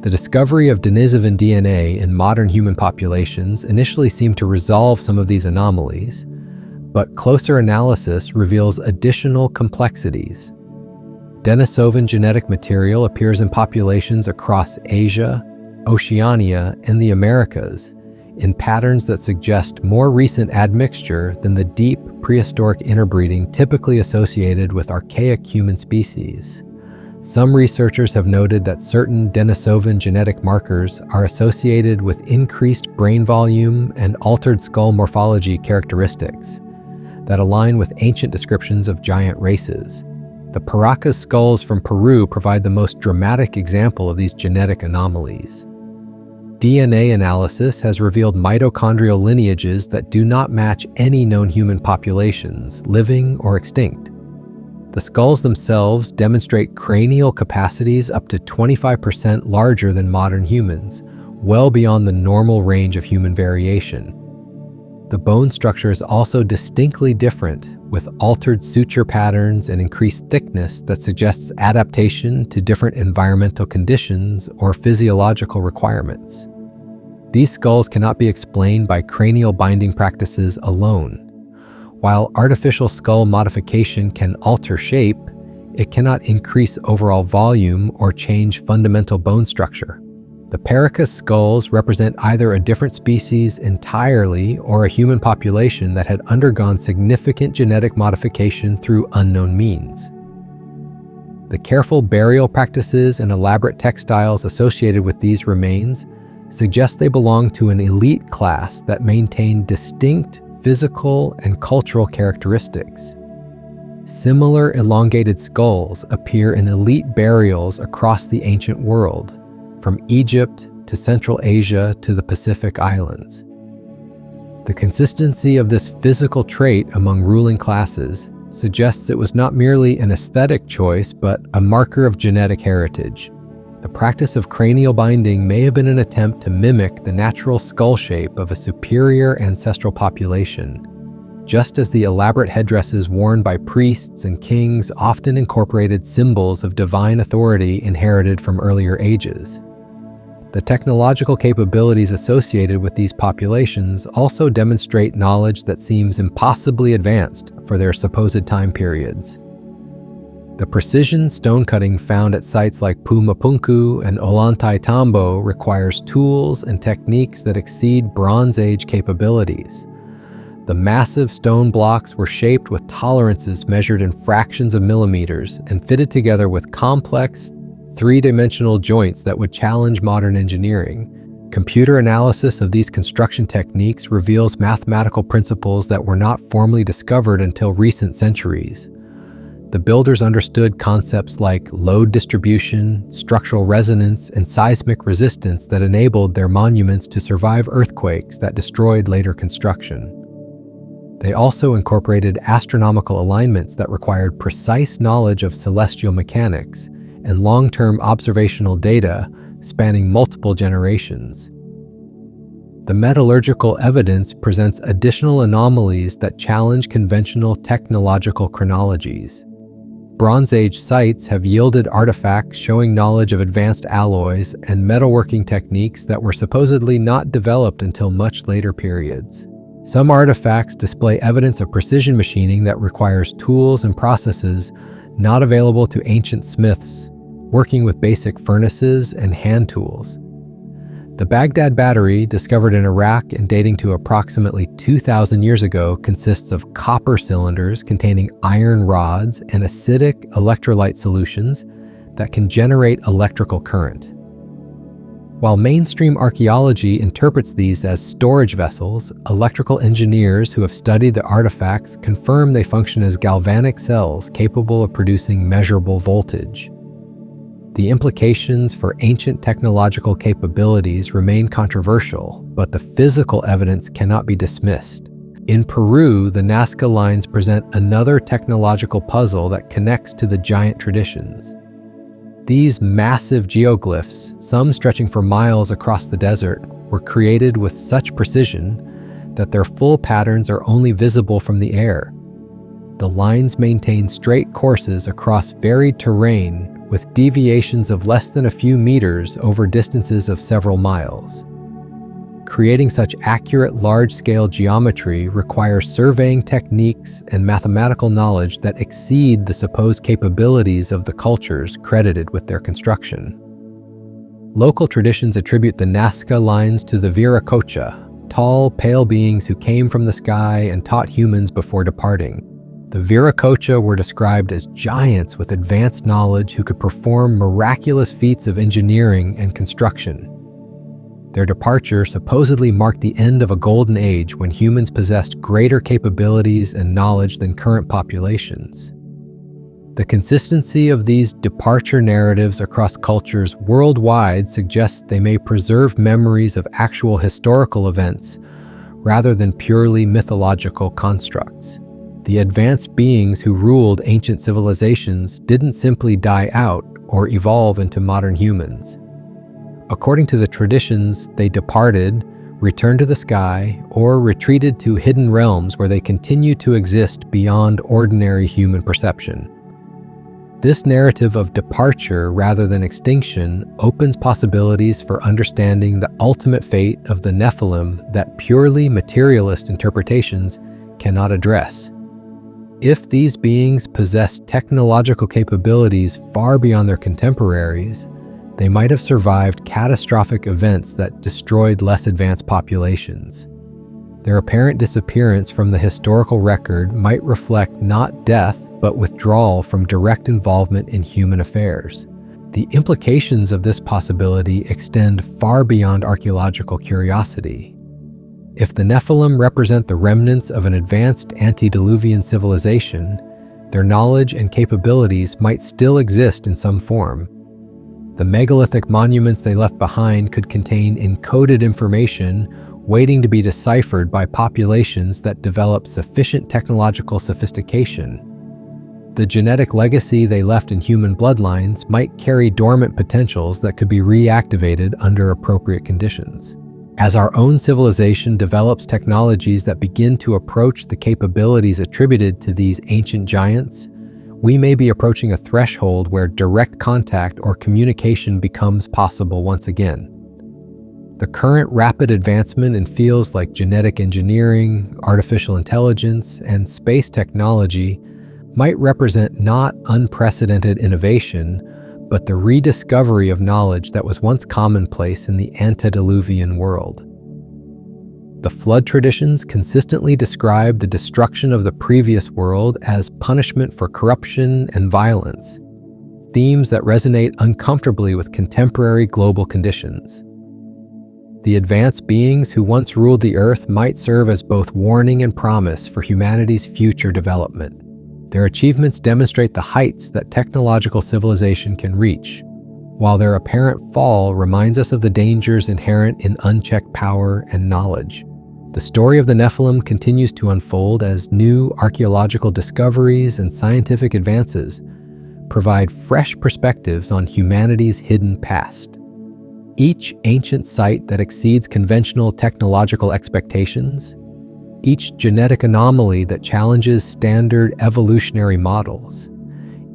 The discovery of Denisovan DNA in modern human populations initially seemed to resolve some of these anomalies, but closer analysis reveals additional complexities. Denisovan genetic material appears in populations across Asia, Oceania, and the Americas, in patterns that suggest more recent admixture than the deep prehistoric interbreeding typically associated with archaic human species. Some researchers have noted that certain Denisovan genetic markers are associated with increased brain volume and altered skull morphology characteristics that align with ancient descriptions of giant races. The Paracas skulls from Peru provide the most dramatic example of these genetic anomalies. DNA analysis has revealed mitochondrial lineages that do not match any known human populations, living or extinct. The skulls themselves demonstrate cranial capacities up to 25% larger than modern humans, well beyond the normal range of human variation. The bone structure is also distinctly different, with altered suture patterns and increased thickness that suggests adaptation to different environmental conditions or physiological requirements. These skulls cannot be explained by cranial binding practices alone. While artificial skull modification can alter shape, it cannot increase overall volume or change fundamental bone structure. The Paracas skulls represent either a different species entirely or a human population that had undergone significant genetic modification through unknown means. The careful burial practices and elaborate textiles associated with these remains suggest they belong to an elite class that maintained distinct physical and cultural characteristics. Similar elongated skulls appear in elite burials across the ancient world, from Egypt to Central Asia to the Pacific Islands. The consistency of this physical trait among ruling classes suggests it was not merely an aesthetic choice, but a marker of genetic heritage. The practice of cranial binding may have been an attempt to mimic the natural skull shape of a superior ancestral population, just as the elaborate headdresses worn by priests and kings often incorporated symbols of divine authority inherited from earlier ages. The technological capabilities associated with these populations also demonstrate knowledge that seems impossibly advanced for their supposed time periods. The precision stone cutting found at sites like Pumapunku and Ollantaytambo requires tools and techniques that exceed Bronze Age capabilities. The massive stone blocks were shaped with tolerances measured in fractions of millimeters and fitted together with complex, three-dimensional joints that would challenge modern engineering. Computer analysis of these construction techniques reveals mathematical principles that were not formally discovered until recent centuries. The builders understood concepts like load distribution, structural resonance, and seismic resistance that enabled their monuments to survive earthquakes that destroyed later construction. They also incorporated astronomical alignments that required precise knowledge of celestial mechanics and long-term observational data spanning multiple generations. The metallurgical evidence presents additional anomalies that challenge conventional technological chronologies. Bronze Age sites have yielded artifacts showing knowledge of advanced alloys and metalworking techniques that were supposedly not developed until much later periods. Some artifacts display evidence of precision machining that requires tools and processes not available to ancient smiths, working with basic furnaces and hand tools. The Baghdad battery, discovered in Iraq and dating to approximately 2,000 years ago, consists of copper cylinders containing iron rods and acidic electrolyte solutions that can generate electrical current. While mainstream archaeology interprets these as storage vessels, electrical engineers who have studied the artifacts confirm they function as galvanic cells capable of producing measurable voltage. The implications for ancient technological capabilities remain controversial, but the physical evidence cannot be dismissed. In Peru, the Nazca lines present another technological puzzle that connects to the giant traditions. These massive geoglyphs, some stretching for miles across the desert, were created with such precision that their full patterns are only visible from the air. The lines maintain straight courses across varied terrain with deviations of less than a few meters over distances of several miles. Creating such accurate large-scale geometry requires surveying techniques and mathematical knowledge that exceed the supposed capabilities of the cultures credited with their construction. Local traditions attribute the Nazca lines to the Viracocha, tall, pale beings who came from the sky and taught humans before departing. The Viracocha were described as giants with advanced knowledge who could perform miraculous feats of engineering and construction. Their departure supposedly marked the end of a golden age when humans possessed greater capabilities and knowledge than current populations. The consistency of these departure narratives across cultures worldwide suggests they may preserve memories of actual historical events rather than purely mythological constructs. The advanced beings who ruled ancient civilizations didn't simply die out or evolve into modern humans. According to the traditions, they departed, returned to the sky, or retreated to hidden realms where they continue to exist beyond ordinary human perception. This narrative of departure rather than extinction opens possibilities for understanding the ultimate fate of the Nephilim that purely materialist interpretations cannot address. If these beings possessed technological capabilities far beyond their contemporaries, they might have survived catastrophic events that destroyed less advanced populations. Their apparent disappearance from the historical record might reflect not death, but withdrawal from direct involvement in human affairs. The implications of this possibility extend far beyond archaeological curiosity. If the Nephilim represent the remnants of an advanced antediluvian civilization, their knowledge and capabilities might still exist in some form. The megalithic monuments they left behind could contain encoded information waiting to be deciphered by populations that develop sufficient technological sophistication. The genetic legacy they left in human bloodlines might carry dormant potentials that could be reactivated under appropriate conditions. As our own civilization develops technologies that begin to approach the capabilities attributed to these ancient giants, we may be approaching a threshold where direct contact or communication becomes possible once again. The current rapid advancement in fields like genetic engineering, artificial intelligence, and space technology might represent not unprecedented innovation, but the rediscovery of knowledge that was once commonplace in the antediluvian world. The flood traditions consistently describe the destruction of the previous world as punishment for corruption and violence, themes that resonate uncomfortably with contemporary global conditions. The advanced beings who once ruled the earth might serve as both warning and promise for humanity's future development. Their achievements demonstrate the heights that technological civilization can reach, while their apparent fall reminds us of the dangers inherent in unchecked power and knowledge. The story of the Nephilim continues to unfold as new archaeological discoveries and scientific advances provide fresh perspectives on humanity's hidden past. Each ancient site that exceeds conventional technological expectations, each genetic anomaly that challenges standard evolutionary models,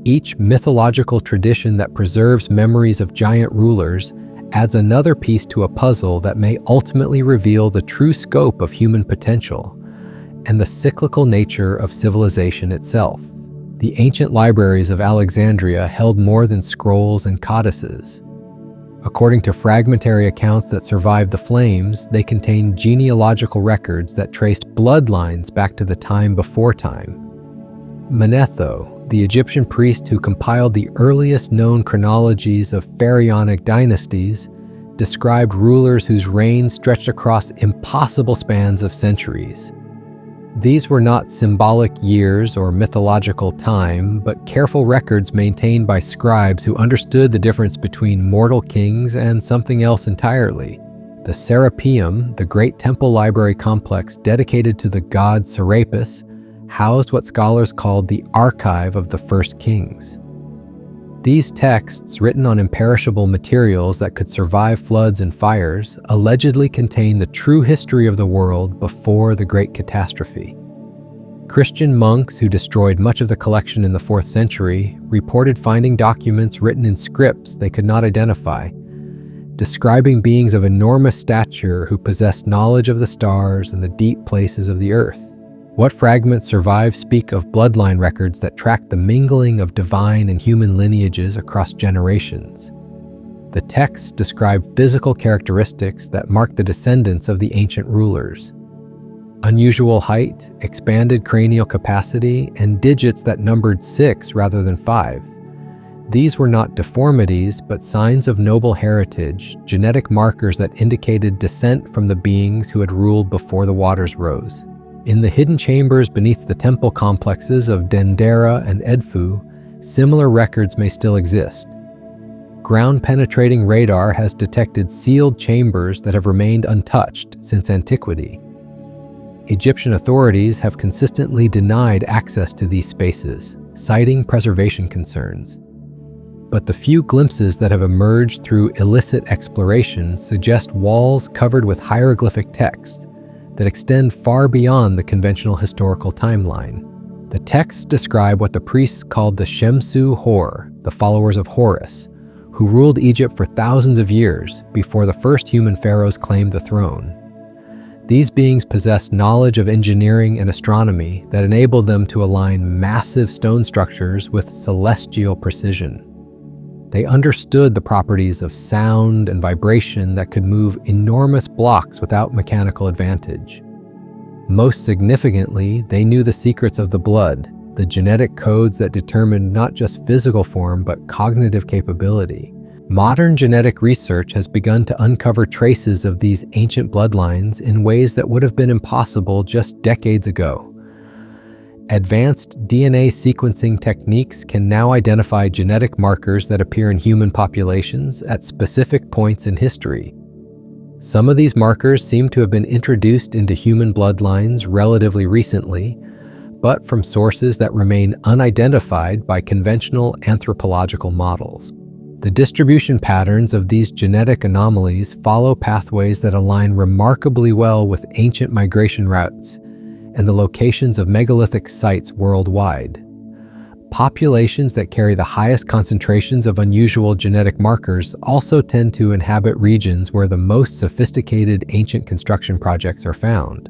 each mythological tradition that preserves memories of giant rulers adds another piece to a puzzle that may ultimately reveal the true scope of human potential and the cyclical nature of civilization itself. The ancient libraries of Alexandria held more than scrolls and codices. According to fragmentary accounts that survived the flames, they contained genealogical records that traced bloodlines back to the time before time. Manetho, the Egyptian priest who compiled the earliest known chronologies of pharaonic dynasties, described rulers whose reigns stretched across impossible spans of centuries. These were not symbolic years or mythological time, but careful records maintained by scribes who understood the difference between mortal kings and something else entirely. The Serapeum, the great temple library complex dedicated to the god Serapis, housed what scholars called the archive of the first kings. These texts, written on imperishable materials that could survive floods and fires, allegedly contain the true history of the world before the Great Catastrophe. Christian monks who destroyed much of the collection in the 4th century reported finding documents written in scripts they could not identify, describing beings of enormous stature who possessed knowledge of the stars and the deep places of the earth. What fragments survive speak of bloodline records that track the mingling of divine and human lineages across generations. The texts describe physical characteristics that mark the descendants of the ancient rulers. Unusual height, expanded cranial capacity, and digits that numbered 6 rather than 5. These were not deformities, but signs of noble heritage, genetic markers that indicated descent from the beings who had ruled before the waters rose. In the hidden chambers beneath the temple complexes of Dendera and Edfu, similar records may still exist. Ground-penetrating radar has detected sealed chambers that have remained untouched since antiquity. Egyptian authorities have consistently denied access to these spaces, citing preservation concerns. But the few glimpses that have emerged through illicit exploration suggest walls covered with hieroglyphic text that extend far beyond the conventional historical timeline. The texts describe what the priests called the Shemsu Hor, the followers of Horus, who ruled Egypt for thousands of years before the first human pharaohs claimed the throne. These beings possessed knowledge of engineering and astronomy that enabled them to align massive stone structures with celestial precision. They understood the properties of sound and vibration that could move enormous blocks without mechanical advantage. Most significantly, they knew the secrets of the blood, the genetic codes that determined not just physical form but cognitive capability. Modern genetic research has begun to uncover traces of these ancient bloodlines in ways that would have been impossible just decades ago. Advanced DNA sequencing techniques can now identify genetic markers that appear in human populations at specific points in history. Some of these markers seem to have been introduced into human bloodlines relatively recently, but from sources that remain unidentified by conventional anthropological models. The distribution patterns of these genetic anomalies follow pathways that align remarkably well with ancient migration routes and the locations of megalithic sites worldwide. Populations that carry the highest concentrations of unusual genetic markers also tend to inhabit regions where the most sophisticated ancient construction projects are found.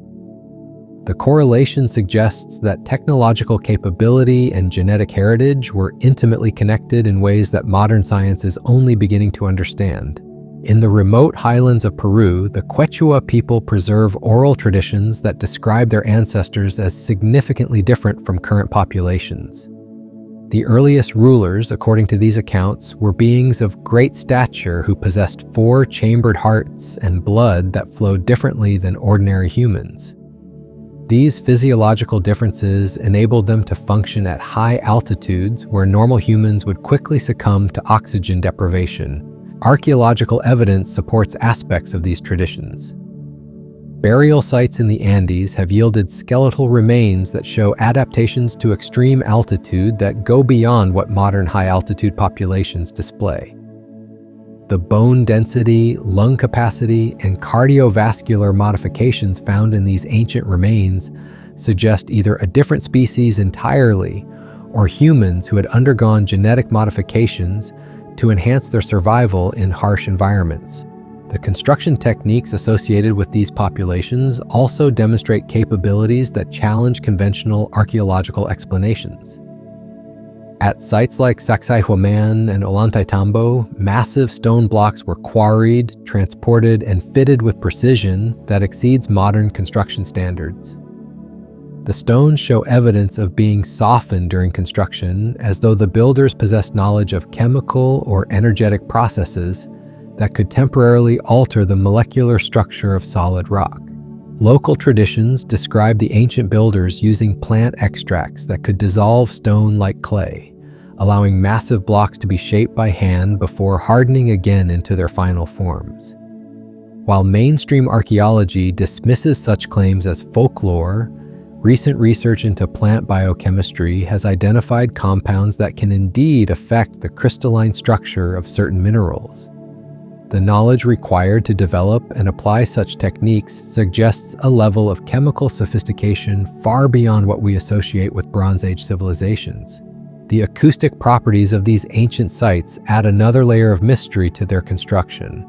The correlation suggests that technological capability and genetic heritage were intimately connected in ways that modern science is only beginning to understand. In the remote highlands of Peru, the Quechua people preserve oral traditions that describe their ancestors as significantly different from current populations. The earliest rulers, according to these accounts, were beings of great stature who possessed 4 chambered hearts and blood that flowed differently than ordinary humans. These physiological differences enabled them to function at high altitudes where normal humans would quickly succumb to oxygen deprivation. Archaeological evidence supports aspects of these traditions. Burial sites in the Andes have yielded skeletal remains that show adaptations to extreme altitude that go beyond what modern high-altitude populations display. The bone density, lung capacity, and cardiovascular modifications found in these ancient remains suggest either a different species entirely or humans who had undergone genetic modifications to enhance their survival in harsh environments. The construction techniques associated with these populations also demonstrate capabilities that challenge conventional archaeological explanations. At sites like Sacsayhuaman and Ollantaytambo, massive stone blocks were quarried, transported, and fitted with precision that exceeds modern construction standards. The stones show evidence of being softened during construction, as though the builders possessed knowledge of chemical or energetic processes that could temporarily alter the molecular structure of solid rock. Local traditions describe the ancient builders using plant extracts that could dissolve stone like clay, allowing massive blocks to be shaped by hand before hardening again into their final forms. While mainstream archaeology dismisses such claims as folklore, recent research into plant biochemistry has identified compounds that can indeed affect the crystalline structure of certain minerals. The knowledge required to develop and apply such techniques suggests a level of chemical sophistication far beyond what we associate with Bronze Age civilizations. The acoustic properties of these ancient sites add another layer of mystery to their construction.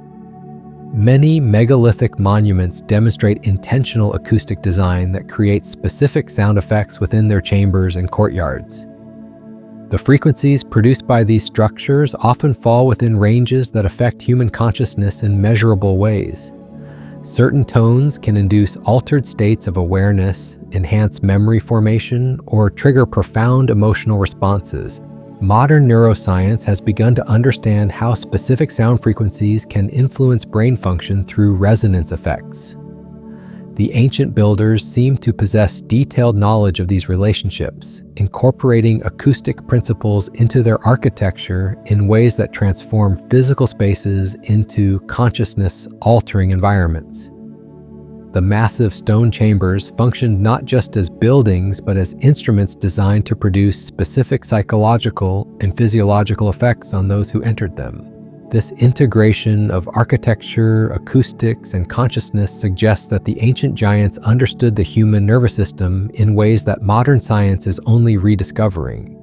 Many megalithic monuments demonstrate intentional acoustic design that creates specific sound effects within their chambers and courtyards. The frequencies produced by these structures often fall within ranges that affect human consciousness in measurable ways. Certain tones can induce altered states of awareness, enhance memory formation, or trigger profound emotional responses. Modern neuroscience has begun to understand how specific sound frequencies can influence brain function through resonance effects. The ancient builders seem to possess detailed knowledge of these relationships, incorporating acoustic principles into their architecture in ways that transform physical spaces into consciousness-altering environments. The massive stone chambers functioned not just as buildings, but as instruments designed to produce specific psychological and physiological effects on those who entered them. This integration of architecture, acoustics, and consciousness suggests that the ancient giants understood the human nervous system in ways that modern science is only rediscovering.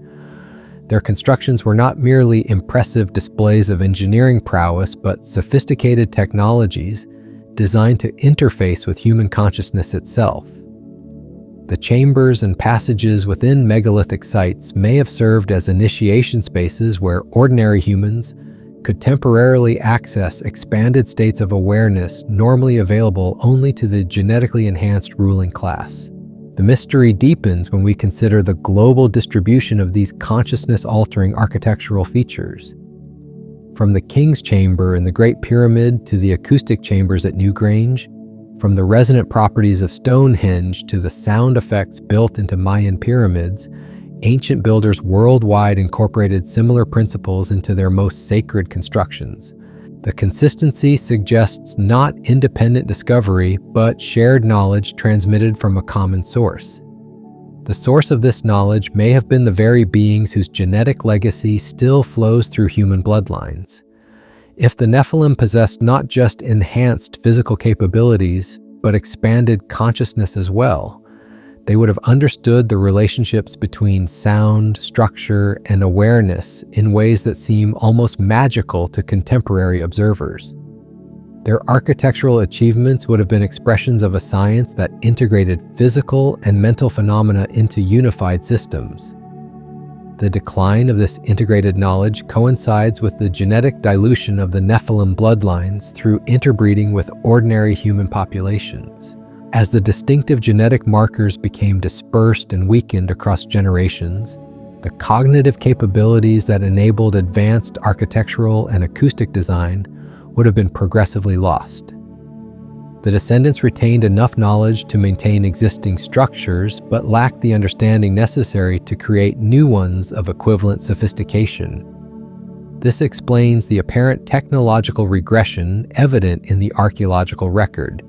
Their constructions were not merely impressive displays of engineering prowess, but sophisticated technologies designed to interface with human consciousness itself. The chambers and passages within megalithic sites may have served as initiation spaces where ordinary humans could temporarily access expanded states of awareness normally available only to the genetically enhanced ruling class. The mystery deepens when we consider the global distribution of these consciousness-altering architectural features. From the King's Chamber in the Great Pyramid to the acoustic chambers at Newgrange, from the resonant properties of Stonehenge to the sound effects built into Mayan pyramids, ancient builders worldwide incorporated similar principles into their most sacred constructions. The consistency suggests not independent discovery, but shared knowledge transmitted from a common source. The source of this knowledge may have been the very beings whose genetic legacy still flows through human bloodlines. If the Nephilim possessed not just enhanced physical capabilities, but expanded consciousness as well, they would have understood the relationships between sound, structure, and awareness in ways that seem almost magical to contemporary observers. Their architectural achievements would have been expressions of a science that integrated physical and mental phenomena into unified systems. The decline of this integrated knowledge coincides with the genetic dilution of the Nephilim bloodlines through interbreeding with ordinary human populations. As the distinctive genetic markers became dispersed and weakened across generations, the cognitive capabilities that enabled advanced architectural and acoustic design would have been progressively lost. The descendants retained enough knowledge to maintain existing structures, but lacked the understanding necessary to create new ones of equivalent sophistication. This explains the apparent technological regression evident in the archaeological record.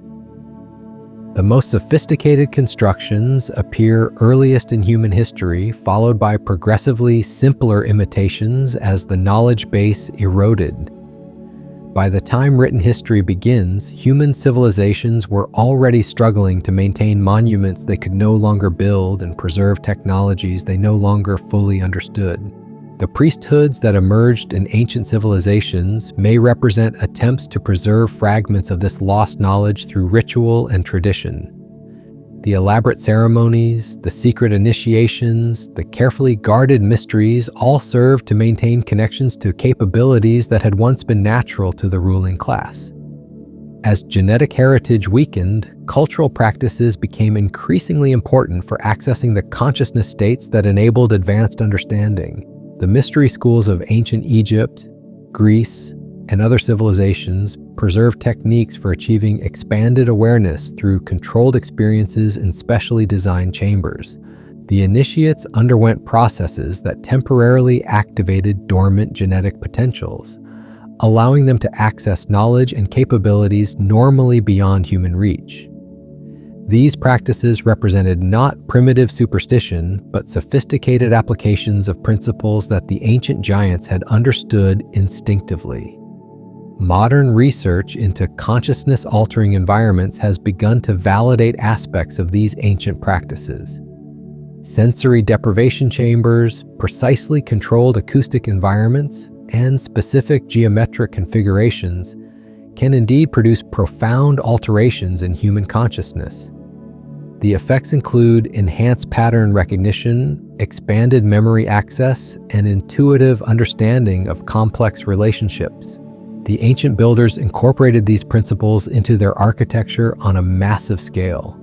The most sophisticated constructions appear earliest in human history, followed by progressively simpler imitations as the knowledge base eroded. By the time written history begins, human civilizations were already struggling to maintain monuments they could no longer build and preserve technologies they no longer fully understood. The priesthoods that emerged in ancient civilizations may represent attempts to preserve fragments of this lost knowledge through ritual and tradition. The elaborate ceremonies, the secret initiations, the carefully guarded mysteries all served to maintain connections to capabilities that had once been natural to the ruling class. As genetic heritage weakened, cultural practices became increasingly important for accessing the consciousness states that enabled advanced understanding. The mystery schools of ancient Egypt, Greece, and other civilizations preserved techniques for achieving expanded awareness through controlled experiences in specially designed chambers. The initiates underwent processes that temporarily activated dormant genetic potentials, allowing them to access knowledge and capabilities normally beyond human reach. These practices represented not primitive superstition, but sophisticated applications of principles that the ancient giants had understood instinctively. Modern research into consciousness-altering environments has begun to validate aspects of these ancient practices. Sensory deprivation chambers, precisely controlled acoustic environments, and specific geometric configurations can indeed produce profound alterations in human consciousness. The effects include enhanced pattern recognition, expanded memory access, and intuitive understanding of complex relationships. The ancient builders incorporated these principles into their architecture on a massive scale,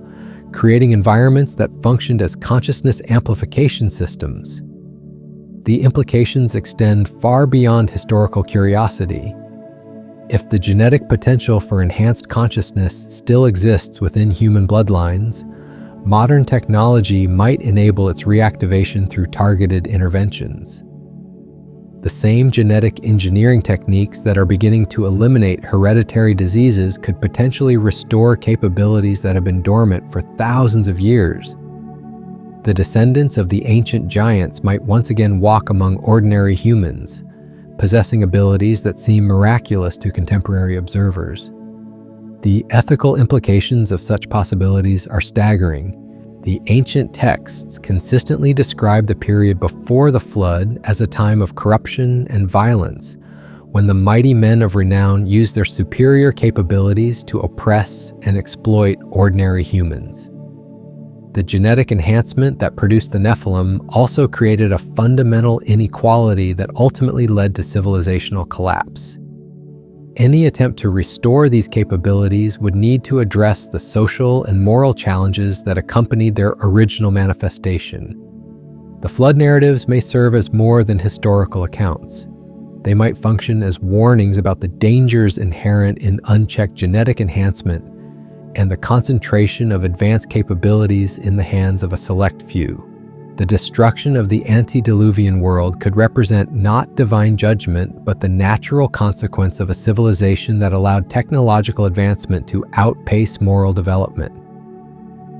creating environments that functioned as consciousness amplification systems. The implications extend far beyond historical curiosity. If the genetic potential for enhanced consciousness still exists within human bloodlines, modern technology might enable its reactivation through targeted interventions. The same genetic engineering techniques that are beginning to eliminate hereditary diseases could potentially restore capabilities that have been dormant for thousands of years. The descendants of the ancient giants might once again walk among ordinary humans, possessing abilities that seem miraculous to contemporary observers. The ethical implications of such possibilities are staggering. The ancient texts consistently describe the period before the flood as a time of corruption and violence, when the mighty men of renown used their superior capabilities to oppress and exploit ordinary humans. The genetic enhancement that produced the Nephilim also created a fundamental inequality that ultimately led to civilizational collapse. Any attempt to restore these capabilities would need to address the social and moral challenges that accompanied their original manifestation. The flood narratives may serve as more than historical accounts. They might function as warnings about the dangers inherent in unchecked genetic enhancement and the concentration of advanced capabilities in the hands of a select few. The destruction of the antediluvian world could represent not divine judgment, but the natural consequence of a civilization that allowed technological advancement to outpace moral development.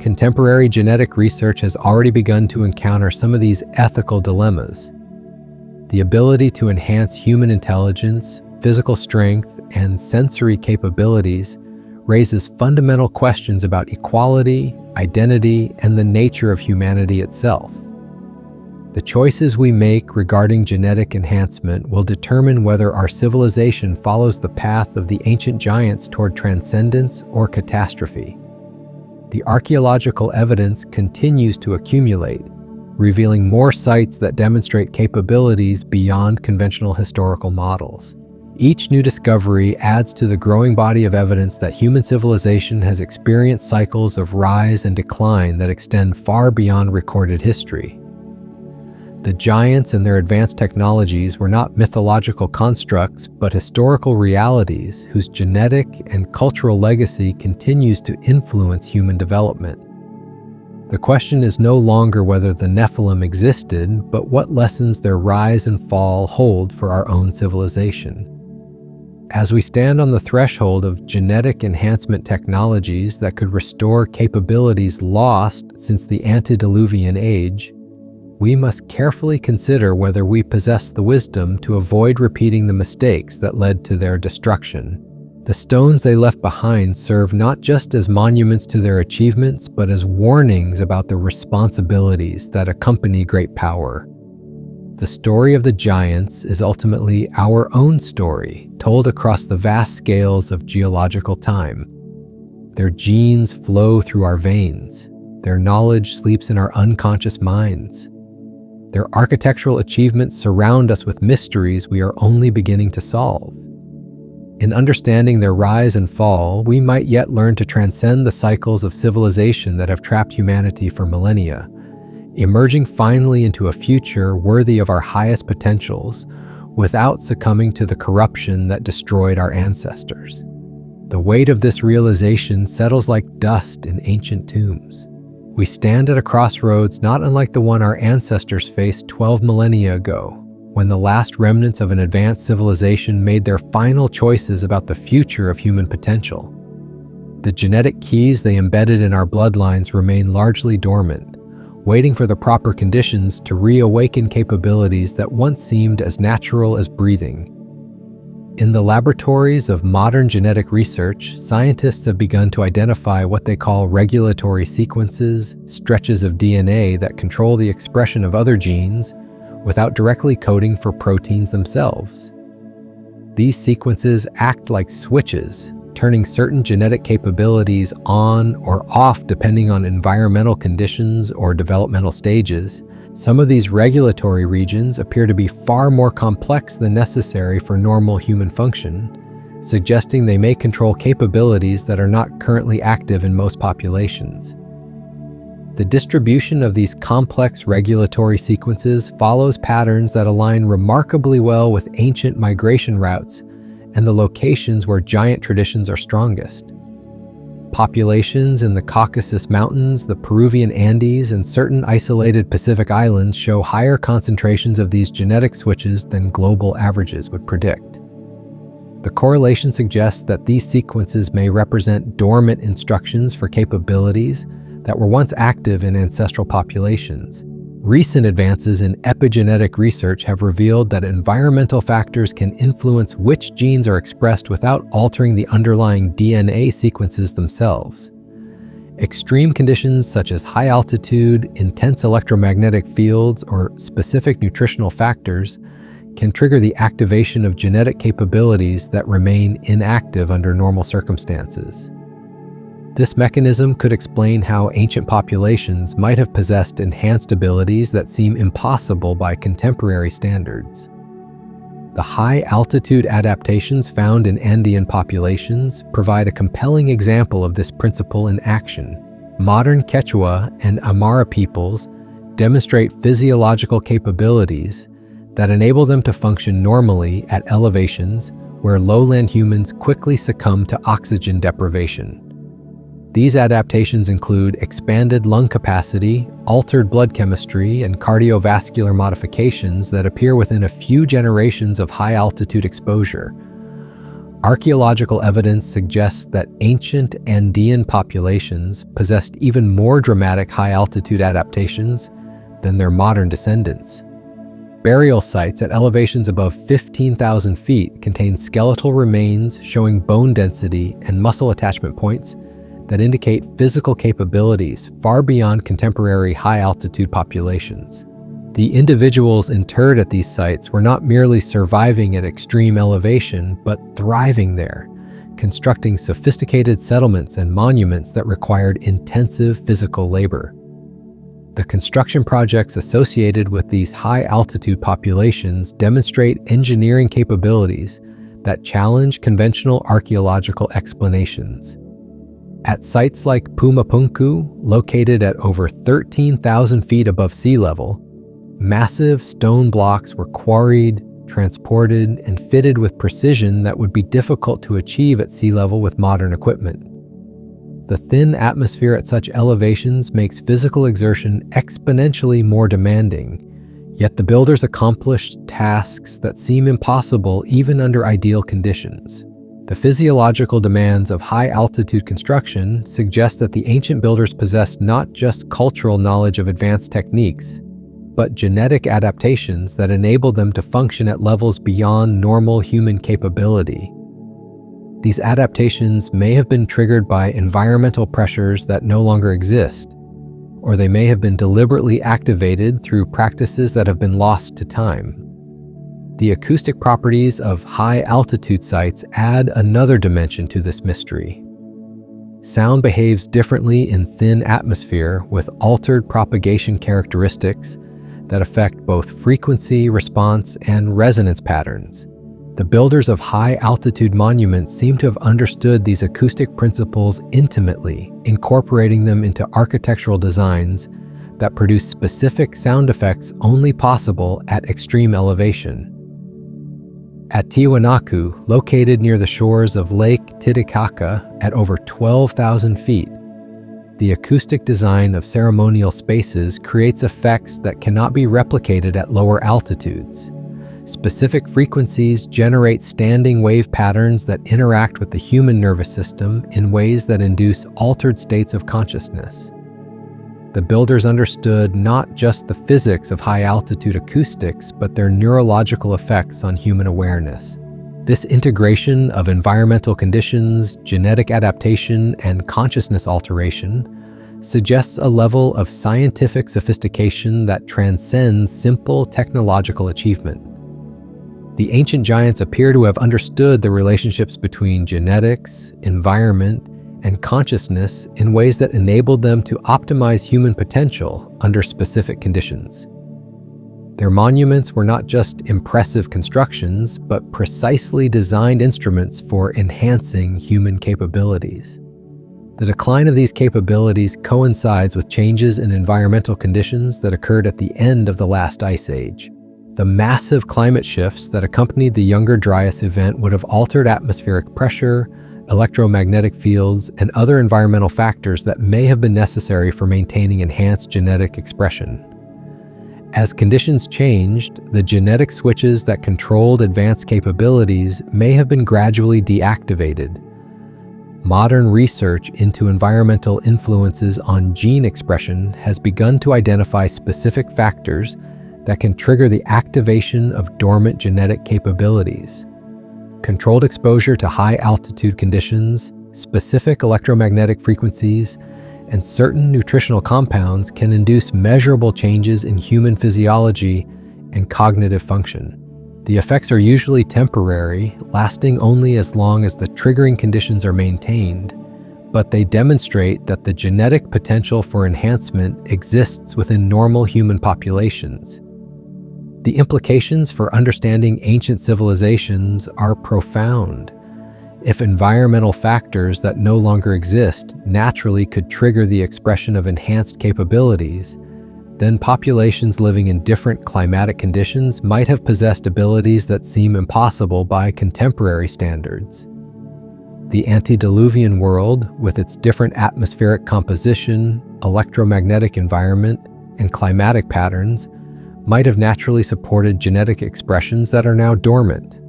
Contemporary genetic research has already begun to encounter some of these ethical dilemmas. The ability to enhance human intelligence, physical strength, and sensory capabilities raises fundamental questions about equality, identity, and the nature of humanity itself. The choices we make regarding genetic enhancement will determine whether our civilization follows the path of the ancient giants toward transcendence or catastrophe. The archaeological evidence continues to accumulate, revealing more sites that demonstrate capabilities beyond conventional historical models. Each new discovery adds to the growing body of evidence that human civilization has experienced cycles of rise and decline that extend far beyond recorded history. The giants and their advanced technologies were not mythological constructs, but historical realities whose genetic and cultural legacy continues to influence human development. The question is no longer whether the Nephilim existed, but what lessons their rise and fall hold for our own civilization. As we stand on the threshold of genetic enhancement technologies that could restore capabilities lost since the antediluvian age, we must carefully consider whether we possess the wisdom to avoid repeating the mistakes that led to their destruction. The stones they left behind serve not just as monuments to their achievements, but as warnings about the responsibilities that accompany great power. The story of the giants is ultimately our own story, told across the vast scales of geological time. Their genes flow through our veins. Their knowledge sleeps in our unconscious minds. Their architectural achievements surround us with mysteries we are only beginning to solve. In understanding their rise and fall, we might yet learn to transcend the cycles of civilization that have trapped humanity for millennia, emerging finally into a future worthy of our highest potentials without succumbing to the corruption that destroyed our ancestors. The weight of this realization settles like dust in ancient tombs. We stand at a crossroads not unlike the one our ancestors faced 12 millennia ago, when the last remnants of an advanced civilization made their final choices about the future of human potential. The genetic keys they embedded in our bloodlines remain largely dormant, waiting for the proper conditions to reawaken capabilities that once seemed as natural as breathing. In the laboratories of modern genetic research, scientists have begun to identify what they call regulatory sequences, stretches of DNA that control the expression of other genes without directly coding for proteins themselves. These sequences act like switches, turning certain genetic capabilities on or off depending on environmental conditions or developmental stages. Some of these regulatory regions appear to be far more complex than necessary for normal human function, suggesting they may control capabilities that are not currently active in most populations. The distribution of these complex regulatory sequences follows patterns that align remarkably well with ancient migration routes and the locations where giant traditions are strongest. Populations in the Caucasus Mountains, the Peruvian Andes, and certain isolated Pacific islands show higher concentrations of these genetic switches than global averages would predict. The correlation suggests that these sequences may represent dormant instructions for capabilities that were once active in ancestral populations. Recent advances in epigenetic research have revealed that environmental factors can influence which genes are expressed without altering the underlying DNA sequences themselves. Extreme conditions such as high altitude, intense electromagnetic fields, or specific nutritional factors can trigger the activation of genetic capabilities that remain inactive under normal circumstances. This mechanism could explain how ancient populations might have possessed enhanced abilities that seem impossible by contemporary standards. The high-altitude adaptations found in Andean populations provide a compelling example of this principle in action. Modern Quechua and Aymara peoples demonstrate physiological capabilities that enable them to function normally at elevations where lowland humans quickly succumb to oxygen deprivation. These adaptations include expanded lung capacity, altered blood chemistry, and cardiovascular modifications that appear within a few generations of high-altitude exposure. Archaeological evidence suggests that ancient Andean populations possessed even more dramatic high-altitude adaptations than their modern descendants. Burial sites at elevations above 15,000 feet contain skeletal remains showing bone density and muscle attachment points that indicate physical capabilities far beyond contemporary high-altitude populations. The individuals interred at these sites were not merely surviving at extreme elevation, but thriving there, constructing sophisticated settlements and monuments that required intensive physical labor. The construction projects associated with these high-altitude populations demonstrate engineering capabilities that challenge conventional archaeological explanations. At sites like Pumapunku, located at over 13,000 feet above sea level, massive stone blocks were quarried, transported, and fitted with precision that would be difficult to achieve at sea level with modern equipment. The thin atmosphere at such elevations makes physical exertion exponentially more demanding, yet the builders accomplished tasks that seem impossible even under ideal conditions. The physiological demands of high-altitude construction suggest that the ancient builders possessed not just cultural knowledge of advanced techniques, but genetic adaptations that enabled them to function at levels beyond normal human capability. These adaptations may have been triggered by environmental pressures that no longer exist, or they may have been deliberately activated through practices that have been lost to time. The acoustic properties of high-altitude sites add another dimension to this mystery. Sound behaves differently in thin atmosphere with altered propagation characteristics that affect both frequency response and resonance patterns. The builders of high-altitude monuments seem to have understood these acoustic principles intimately, incorporating them into architectural designs that produce specific sound effects only possible at extreme elevation. At Tiwanaku, located near the shores of Lake Titicaca at over 12,000 feet, the acoustic design of ceremonial spaces creates effects that cannot be replicated at lower altitudes. Specific frequencies generate standing wave patterns that interact with the human nervous system in ways that induce altered states of consciousness. The builders understood not just the physics of high-altitude acoustics, but their neurological effects on human awareness. This integration of environmental conditions, genetic adaptation, and consciousness alteration suggests a level of scientific sophistication that transcends simple technological achievement. The ancient giants appear to have understood the relationships between genetics, environment, and consciousness in ways that enabled them to optimize human potential under specific conditions. Their monuments were not just impressive constructions, but precisely designed instruments for enhancing human capabilities. The decline of these capabilities coincides with changes in environmental conditions that occurred at the end of the last ice age. The massive climate shifts that accompanied the Younger Dryas event would have altered atmospheric pressure, electromagnetic fields, and other environmental factors that may have been necessary for maintaining enhanced genetic expression. As conditions changed, the genetic switches that controlled advanced capabilities may have been gradually deactivated. Modern research into environmental influences on gene expression has begun to identify specific factors that can trigger the activation of dormant genetic capabilities. Controlled exposure to high-altitude conditions, specific electromagnetic frequencies, and certain nutritional compounds can induce measurable changes in human physiology and cognitive function. The effects are usually temporary, lasting only as long as the triggering conditions are maintained, but they demonstrate that the genetic potential for enhancement exists within normal human populations. The implications for understanding ancient civilizations are profound. If environmental factors that no longer exist naturally could trigger the expression of enhanced capabilities, then populations living in different climatic conditions might have possessed abilities that seem impossible by contemporary standards. The antediluvian world, with its different atmospheric composition, electromagnetic environment, and climatic patterns, might have naturally supported genetic expressions that are now dormant.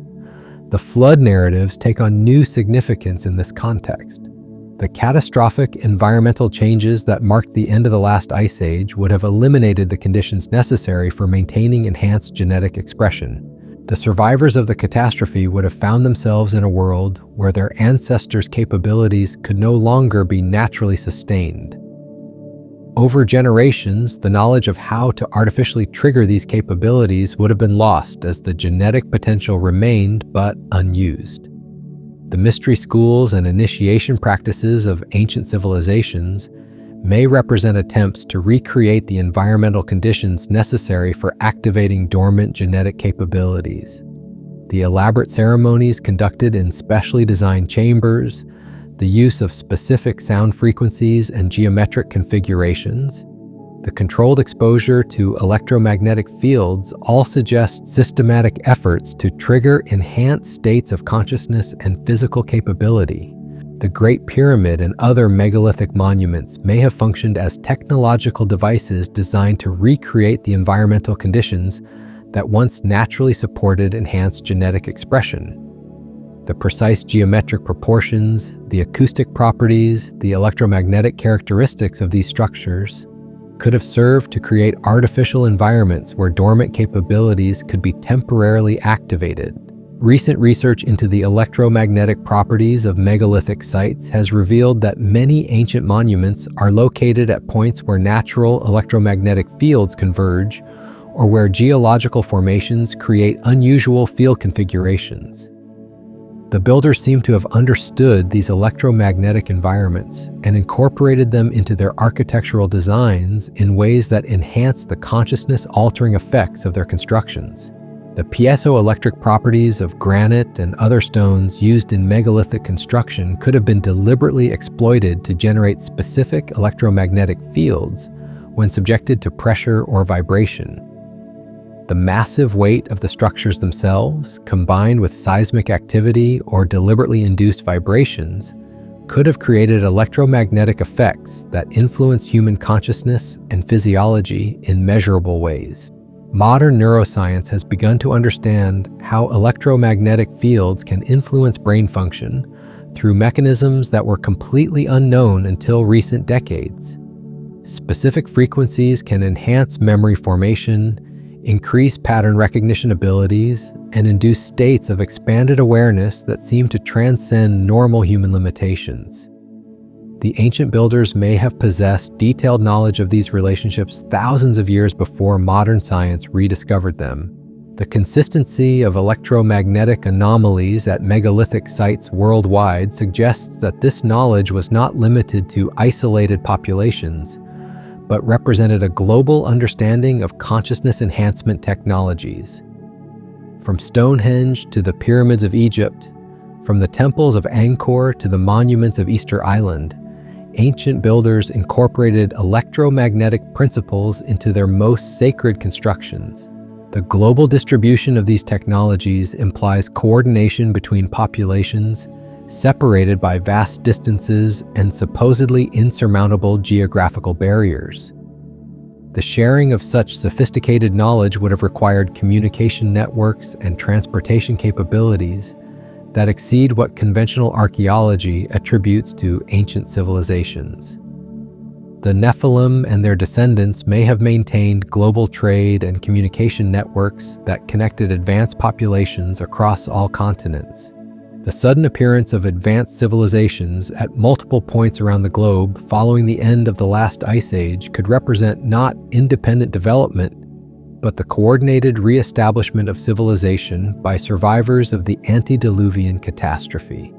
The flood narratives take on new significance in this context. The catastrophic environmental changes that marked the end of the last ice age would have eliminated the conditions necessary for maintaining enhanced genetic expression. The survivors of the catastrophe would have found themselves in a world where their ancestors' capabilities could no longer be naturally sustained. Over generations, the knowledge of how to artificially trigger these capabilities would have been lost as the genetic potential remained but unused. The mystery schools and initiation practices of ancient civilizations may represent attempts to recreate the environmental conditions necessary for activating dormant genetic capabilities. The elaborate ceremonies conducted in specially designed chambers, the use of specific sound frequencies and geometric configurations, the controlled exposure to electromagnetic fields all suggest systematic efforts to trigger enhanced states of consciousness and physical capability. The Great Pyramid and other megalithic monuments may have functioned as technological devices designed to recreate the environmental conditions that once naturally supported enhanced genetic expression. The precise geometric proportions, the acoustic properties, the electromagnetic characteristics of these structures could have served to create artificial environments where dormant capabilities could be temporarily activated. Recent research into the electromagnetic properties of megalithic sites has revealed that many ancient monuments are located at points where natural electromagnetic fields converge or where geological formations create unusual field configurations. The builders seem to have understood these electromagnetic environments and incorporated them into their architectural designs in ways that enhance the consciousness-altering effects of their constructions. The piezoelectric properties of granite and other stones used in megalithic construction could have been deliberately exploited to generate specific electromagnetic fields when subjected to pressure or vibration. The massive weight of the structures themselves, combined with seismic activity or deliberately induced vibrations, could have created electromagnetic effects that influence human consciousness and physiology in measurable ways. Modern neuroscience has begun to understand how electromagnetic fields can influence brain function through mechanisms that were completely unknown until recent decades. Specific frequencies can enhance memory formation, increase pattern recognition abilities, and induce states of expanded awareness that seem to transcend normal human limitations. The ancient builders may have possessed detailed knowledge of these relationships thousands of years before modern science rediscovered them. The consistency of electromagnetic anomalies at megalithic sites worldwide suggests that this knowledge was not limited to isolated populations, but represented a global understanding of consciousness enhancement technologies. From Stonehenge to the pyramids of Egypt, from the temples of Angkor to the monuments of Easter Island, ancient builders incorporated electromagnetic principles into their most sacred constructions. The global distribution of these technologies implies coordination between populations, separated by vast distances and supposedly insurmountable geographical barriers. The sharing of such sophisticated knowledge would have required communication networks and transportation capabilities that exceed what conventional archaeology attributes to ancient civilizations. The Nephilim and their descendants may have maintained global trade and communication networks that connected advanced populations across all continents. The sudden appearance of advanced civilizations at multiple points around the globe following the end of the last ice age could represent not independent development, but the coordinated re-establishment of civilization by survivors of the antediluvian catastrophe.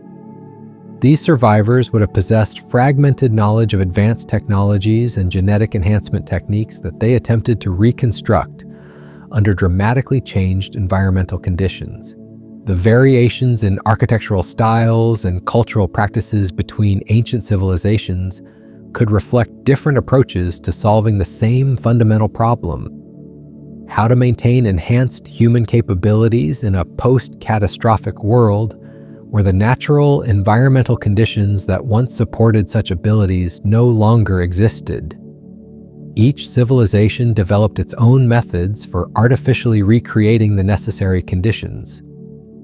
These survivors would have possessed fragmented knowledge of advanced technologies and genetic enhancement techniques that they attempted to reconstruct under dramatically changed environmental conditions. The variations in architectural styles and cultural practices between ancient civilizations could reflect different approaches to solving the same fundamental problem: how to maintain enhanced human capabilities in a post-catastrophic world where the natural environmental conditions that once supported such abilities no longer existed. Each civilization developed its own methods for artificially recreating the necessary conditions,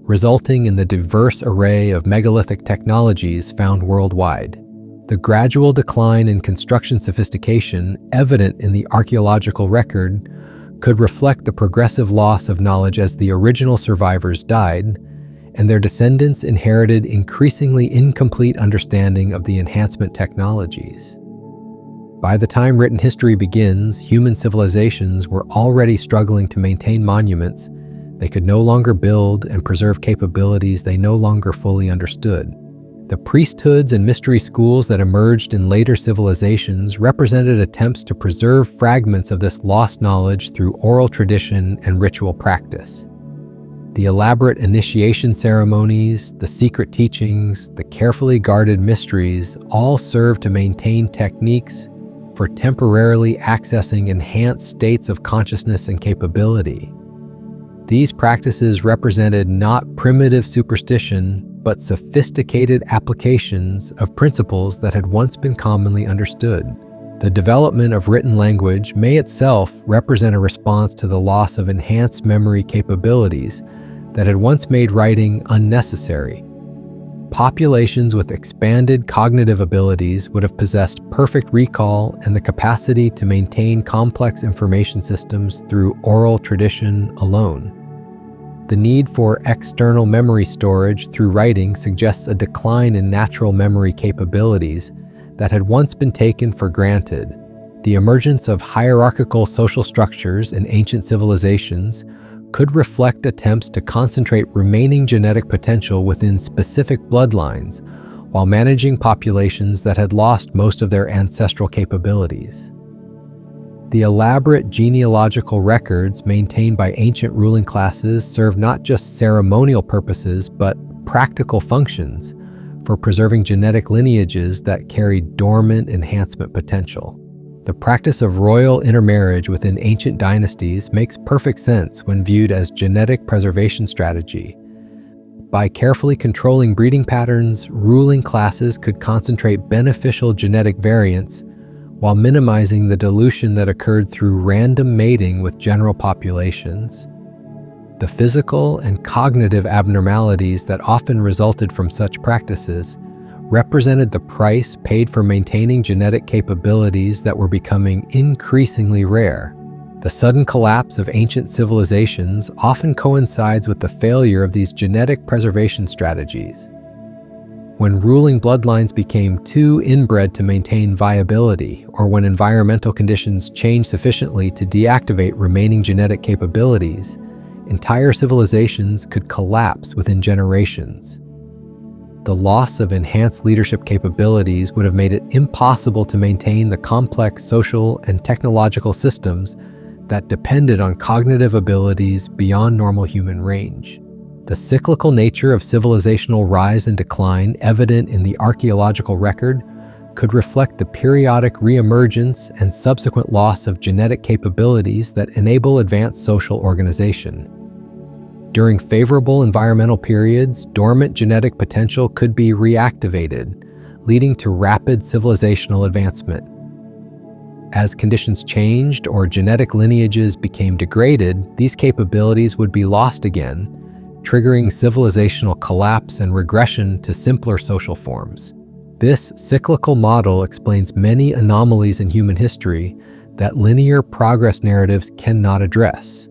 resulting in the diverse array of megalithic technologies found worldwide. The gradual decline in construction sophistication evident in the archaeological record could reflect the progressive loss of knowledge as the original survivors died, and their descendants inherited increasingly incomplete understanding of the enhancement technologies. By the time written history begins, human civilizations were already struggling to maintain monuments. They could no longer build and preserve capabilities they no longer fully understood. The priesthoods and mystery schools that emerged in later civilizations represented attempts to preserve fragments of this lost knowledge through oral tradition and ritual practice. The elaborate initiation ceremonies, the secret teachings, the carefully guarded mysteries all serve to maintain techniques for temporarily accessing enhanced states of consciousness and capability. These practices represented not primitive superstition, but sophisticated applications of principles that had once been commonly understood. The development of written language may itself represent a response to the loss of enhanced memory capabilities that had once made writing unnecessary. Populations with expanded cognitive abilities would have possessed perfect recall and the capacity to maintain complex information systems through oral tradition alone. The need for external memory storage through writing suggests a decline in natural memory capabilities that had once been taken for granted. The emergence of hierarchical social structures in ancient civilizations could reflect attempts to concentrate remaining genetic potential within specific bloodlines while managing populations that had lost most of their ancestral capabilities. The elaborate genealogical records maintained by ancient ruling classes serve not just ceremonial purposes but practical functions for preserving genetic lineages that carry dormant enhancement potential. The practice of royal intermarriage within ancient dynasties makes perfect sense when viewed as genetic preservation strategy. By carefully controlling breeding patterns, ruling classes could concentrate beneficial genetic variants while minimizing the dilution that occurred through random mating with general populations. The physical and cognitive abnormalities that often resulted from such practices represented the price paid for maintaining genetic capabilities that were becoming increasingly rare. The sudden collapse of ancient civilizations often coincides with the failure of these genetic preservation strategies. When ruling bloodlines became too inbred to maintain viability, or when environmental conditions changed sufficiently to deactivate remaining genetic capabilities, entire civilizations could collapse within generations. The loss of enhanced leadership capabilities would have made it impossible to maintain the complex social and technological systems that depended on cognitive abilities beyond normal human range. The cyclical nature of civilizational rise and decline evident in the archaeological record could reflect the periodic reemergence and subsequent loss of genetic capabilities that enable advanced social organization. During favorable environmental periods, dormant genetic potential could be reactivated, leading to rapid civilizational advancement. As conditions changed or genetic lineages became degraded, these capabilities would be lost again, triggering civilizational collapse and regression to simpler social forms. This cyclical model explains many anomalies in human history that linear progress narratives cannot address.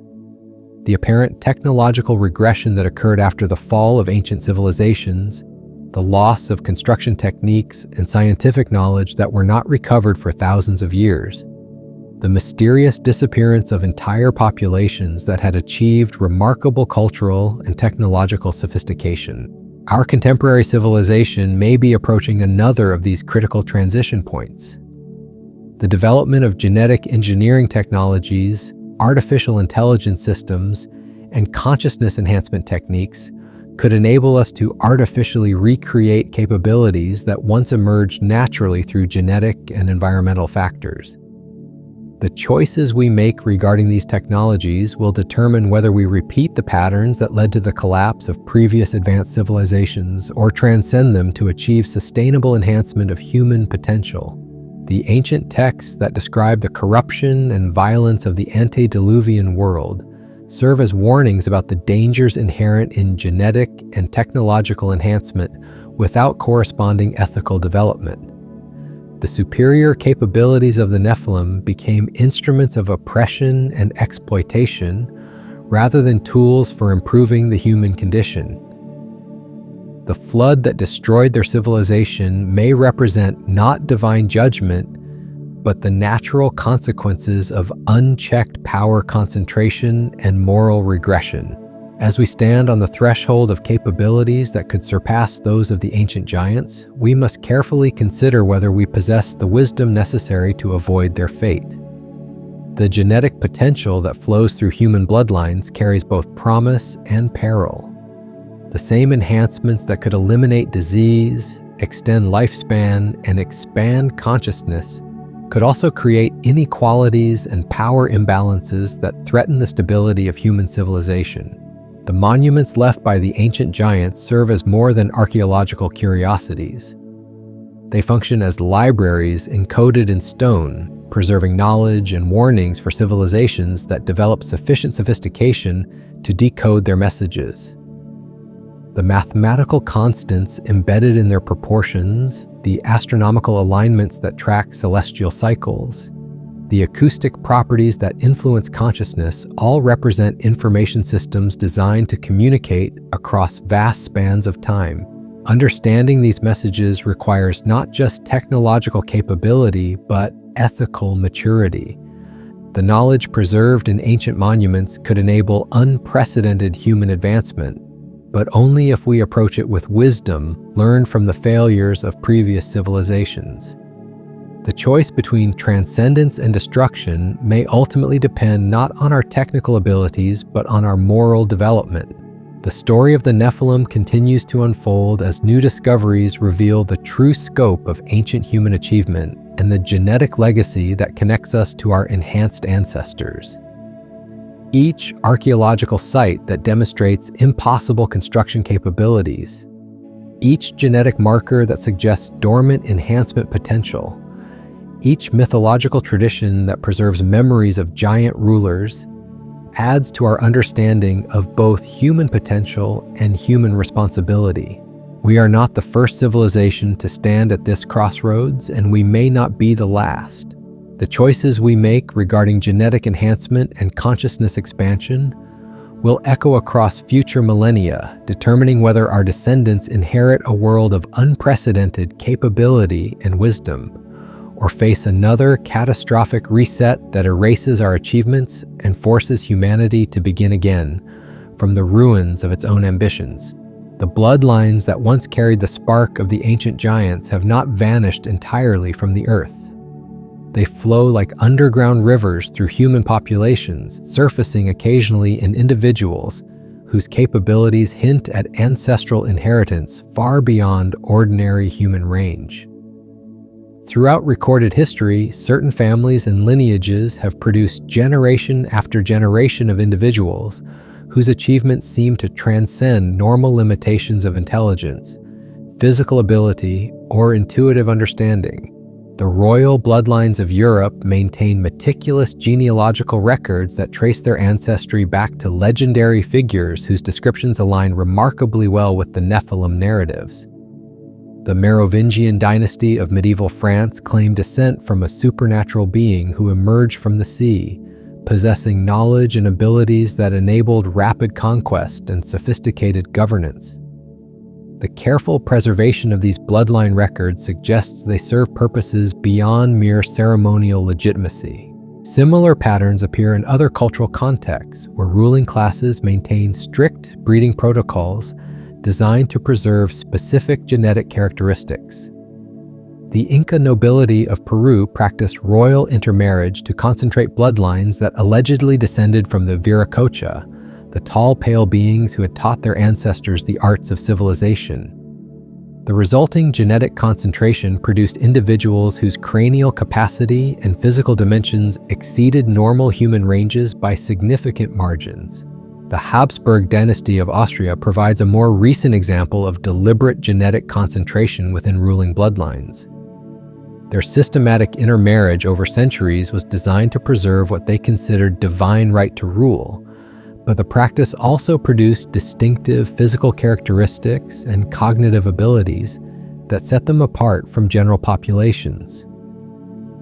The apparent technological regression that occurred after the fall of ancient civilizations, the loss of construction techniques and scientific knowledge that were not recovered for thousands of years, the mysterious disappearance of entire populations that had achieved remarkable cultural and technological sophistication. Our contemporary civilization may be approaching another of these critical transition points. The development of genetic engineering technologies, artificial intelligence systems, and consciousness enhancement techniques could enable us to artificially recreate capabilities that once emerged naturally through genetic and environmental factors. The choices we make regarding these technologies will determine whether we repeat the patterns that led to the collapse of previous advanced civilizations or transcend them to achieve sustainable enhancement of human potential. The ancient texts that describe the corruption and violence of the antediluvian world serve as warnings about the dangers inherent in genetic and technological enhancement without corresponding ethical development. The superior capabilities of the Nephilim became instruments of oppression and exploitation rather than tools for improving the human condition. The flood that destroyed their civilization may represent not divine judgment, but the natural consequences of unchecked power concentration and moral regression. As we stand on the threshold of capabilities that could surpass those of the ancient giants, we must carefully consider whether we possess the wisdom necessary to avoid their fate. The genetic potential that flows through human bloodlines carries both promise and peril. The same enhancements that could eliminate disease, extend lifespan, and expand consciousness could also create inequalities and power imbalances that threaten the stability of human civilization. The monuments left by the ancient giants serve as more than archaeological curiosities. They function as libraries encoded in stone, preserving knowledge and warnings for civilizations that develop sufficient sophistication to decode their messages. The mathematical constants embedded in their proportions, the astronomical alignments that track celestial cycles, the acoustic properties that influence consciousness all represent information systems designed to communicate across vast spans of time. Understanding these messages requires not just technological capability, but ethical maturity. The knowledge preserved in ancient monuments could enable unprecedented human advancement, but only if we approach it with wisdom learned from the failures of previous civilizations. The choice between transcendence and destruction may ultimately depend not on our technical abilities, but on our moral development. The story of the Nephilim continues to unfold as new discoveries reveal the true scope of ancient human achievement and the genetic legacy that connects us to our enhanced ancestors. Each archaeological site that demonstrates impossible construction capabilities, each genetic marker that suggests dormant enhancement potential, each mythological tradition that preserves memories of giant rulers adds to our understanding of both human potential and human responsibility. We are not the first civilization to stand at this crossroads, and we may not be the last. The choices we make regarding genetic enhancement and consciousness expansion will echo across future millennia, determining whether our descendants inherit a world of unprecedented capability and wisdom, or face another catastrophic reset that erases our achievements and forces humanity to begin again from the ruins of its own ambitions. The bloodlines that once carried the spark of the ancient giants have not vanished entirely from the earth. They flow like underground rivers through human populations, surfacing occasionally in individuals whose capabilities hint at ancestral inheritance far beyond ordinary human range. Throughout recorded history, certain families and lineages have produced generation after generation of individuals whose achievements seem to transcend normal limitations of intelligence, physical ability, or intuitive understanding. The royal bloodlines of Europe maintain meticulous genealogical records that trace their ancestry back to legendary figures whose descriptions align remarkably well with the Nephilim narratives. The Merovingian dynasty of medieval France claimed descent from a supernatural being who emerged from the sea, possessing knowledge and abilities that enabled rapid conquest and sophisticated governance. The careful preservation of these bloodline records suggests they serve purposes beyond mere ceremonial legitimacy. Similar patterns appear in other cultural contexts, where ruling classes maintain strict breeding protocols designed to preserve specific genetic characteristics. The Inca nobility of Peru practiced royal intermarriage to concentrate bloodlines that allegedly descended from the Viracocha, the tall, pale beings who had taught their ancestors the arts of civilization. The resulting genetic concentration produced individuals whose cranial capacity and physical dimensions exceeded normal human ranges by significant margins. The Habsburg dynasty of Austria provides a more recent example of deliberate genetic concentration within ruling bloodlines. Their systematic intermarriage over centuries was designed to preserve what they considered divine right to rule, but the practice also produced distinctive physical characteristics and cognitive abilities that set them apart from general populations.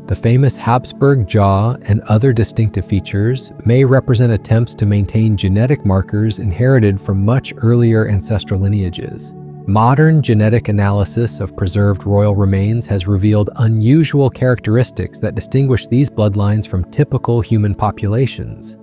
The famous Habsburg jaw and other distinctive features may represent attempts to maintain genetic markers inherited from much earlier ancestral lineages. Modern genetic analysis of preserved royal remains has revealed unusual characteristics that distinguish these bloodlines from typical human populations.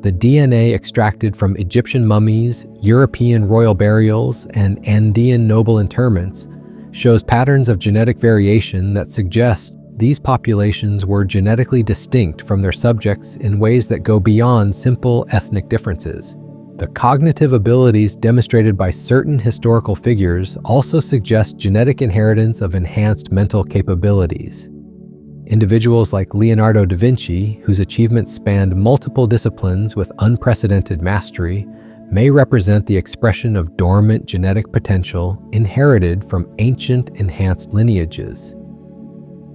The DNA extracted from Egyptian mummies, European royal burials, and Andean noble interments shows patterns of genetic variation that suggest these populations were genetically distinct from their subjects in ways that go beyond simple ethnic differences. The cognitive abilities demonstrated by certain historical figures also suggest genetic inheritance of enhanced mental capabilities. Individuals like Leonardo da Vinci, whose achievements spanned multiple disciplines with unprecedented mastery, may represent the expression of dormant genetic potential inherited from ancient enhanced lineages.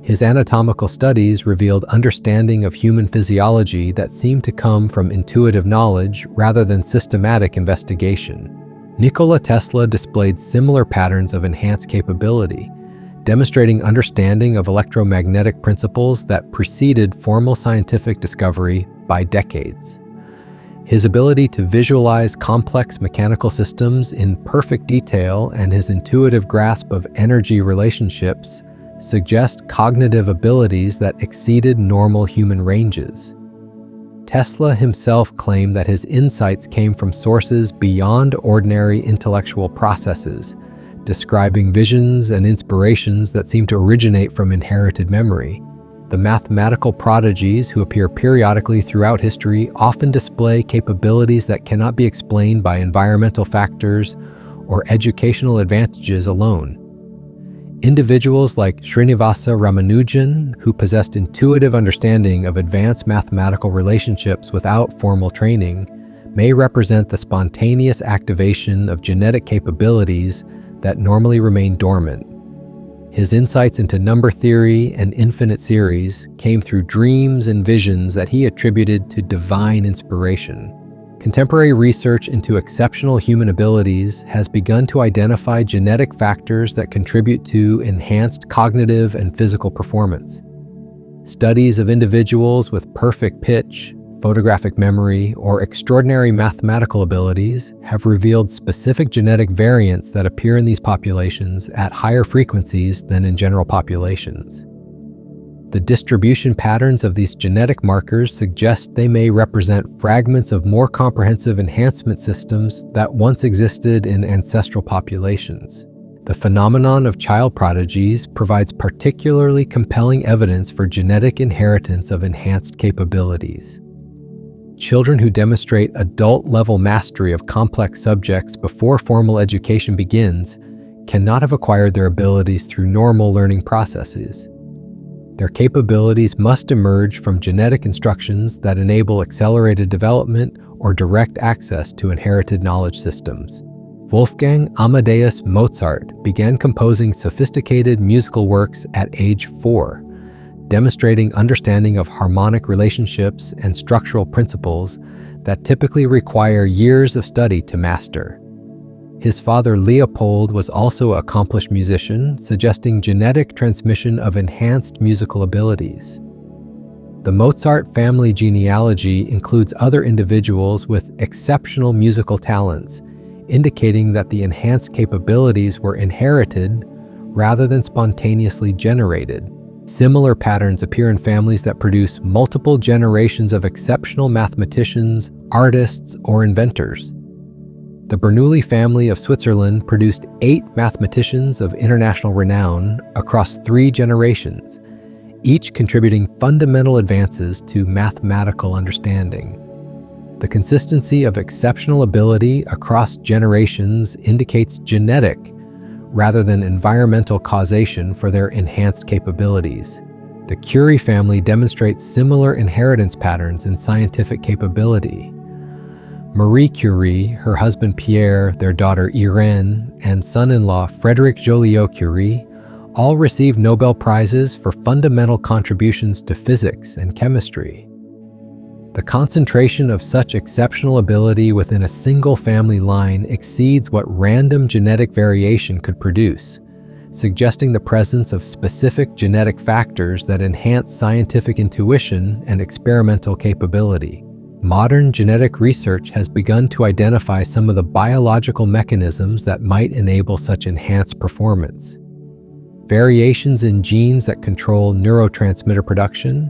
His anatomical studies revealed understanding of human physiology that seemed to come from intuitive knowledge rather than systematic investigation. Nikola Tesla displayed similar patterns of enhanced capability, demonstrating understanding of electromagnetic principles that preceded formal scientific discovery by decades. His ability to visualize complex mechanical systems in perfect detail and his intuitive grasp of energy relationships suggest cognitive abilities that exceeded normal human ranges. Tesla himself claimed that his insights came from sources beyond ordinary intellectual processes, describing visions and inspirations that seem to originate from inherited memory. The mathematical prodigies who appear periodically throughout history often display capabilities that cannot be explained by environmental factors or educational advantages alone. Individuals like Srinivasa Ramanujan, who possessed intuitive understanding of advanced mathematical relationships without formal training, may represent the spontaneous activation of genetic capabilities that normally remain dormant. His insights into number theory and infinite series came through dreams and visions that he attributed to divine inspiration. Contemporary research into exceptional human abilities has begun to identify genetic factors that contribute to enhanced cognitive and physical performance. Studies of individuals with perfect pitch, photographic memory, or extraordinary mathematical abilities have revealed specific genetic variants that appear in these populations at higher frequencies than in general populations. The distribution patterns of these genetic markers suggest they may represent fragments of more comprehensive enhancement systems that once existed in ancestral populations. The phenomenon of child prodigies provides particularly compelling evidence for genetic inheritance of enhanced capabilities. Children who demonstrate adult-level mastery of complex subjects before formal education begins cannot have acquired their abilities through normal learning processes. Their capabilities must emerge from genetic instructions that enable accelerated development or direct access to inherited knowledge systems. Wolfgang Amadeus Mozart began composing sophisticated musical works at age 4, demonstrating understanding of harmonic relationships and structural principles that typically require years of study to master. His father Leopold was also an accomplished musician, suggesting genetic transmission of enhanced musical abilities. The Mozart family genealogy includes other individuals with exceptional musical talents, indicating that the enhanced capabilities were inherited rather than spontaneously generated. Similar patterns appear in families that produce multiple generations of exceptional mathematicians, artists, or inventors. The Bernoulli family of Switzerland produced 8 mathematicians of international renown across 3 generations, each contributing fundamental advances to mathematical understanding. The consistency of exceptional ability across generations indicates genetic rather than environmental causation for their enhanced capabilities. The Curie family demonstrates similar inheritance patterns in scientific capability. Marie Curie, her husband Pierre, their daughter Irène, and son-in-law Frédéric Joliot-Curie all received Nobel Prizes for fundamental contributions to physics and chemistry. The concentration of such exceptional ability within a single family line exceeds what random genetic variation could produce, suggesting the presence of specific genetic factors that enhance scientific intuition and experimental capability. Modern genetic research has begun to identify some of the biological mechanisms that might enable such enhanced performance. Variations in genes that control neurotransmitter production,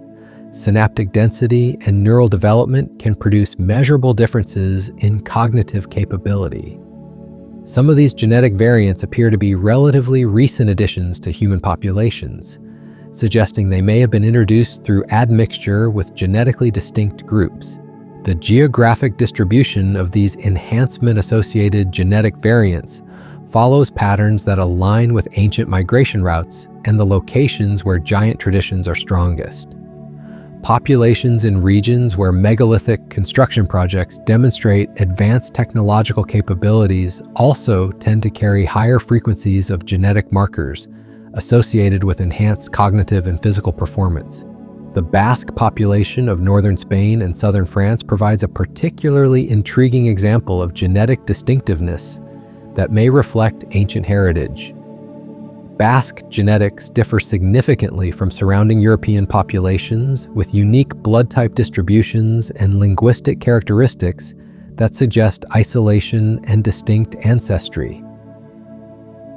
synaptic density, and neural development can produce measurable differences in cognitive capability. Some of these genetic variants appear to be relatively recent additions to human populations, suggesting they may have been introduced through admixture with genetically distinct groups. The geographic distribution of these enhancement-associated genetic variants follows patterns that align with ancient migration routes and the locations where giant traditions are strongest. Populations in regions where megalithic construction projects demonstrate advanced technological capabilities also tend to carry higher frequencies of genetic markers associated with enhanced cognitive and physical performance. The Basque population of northern Spain and southern France provides a particularly intriguing example of genetic distinctiveness that may reflect ancient heritage. Basque genetics differ significantly from surrounding European populations with unique blood type distributions and linguistic characteristics that suggest isolation and distinct ancestry.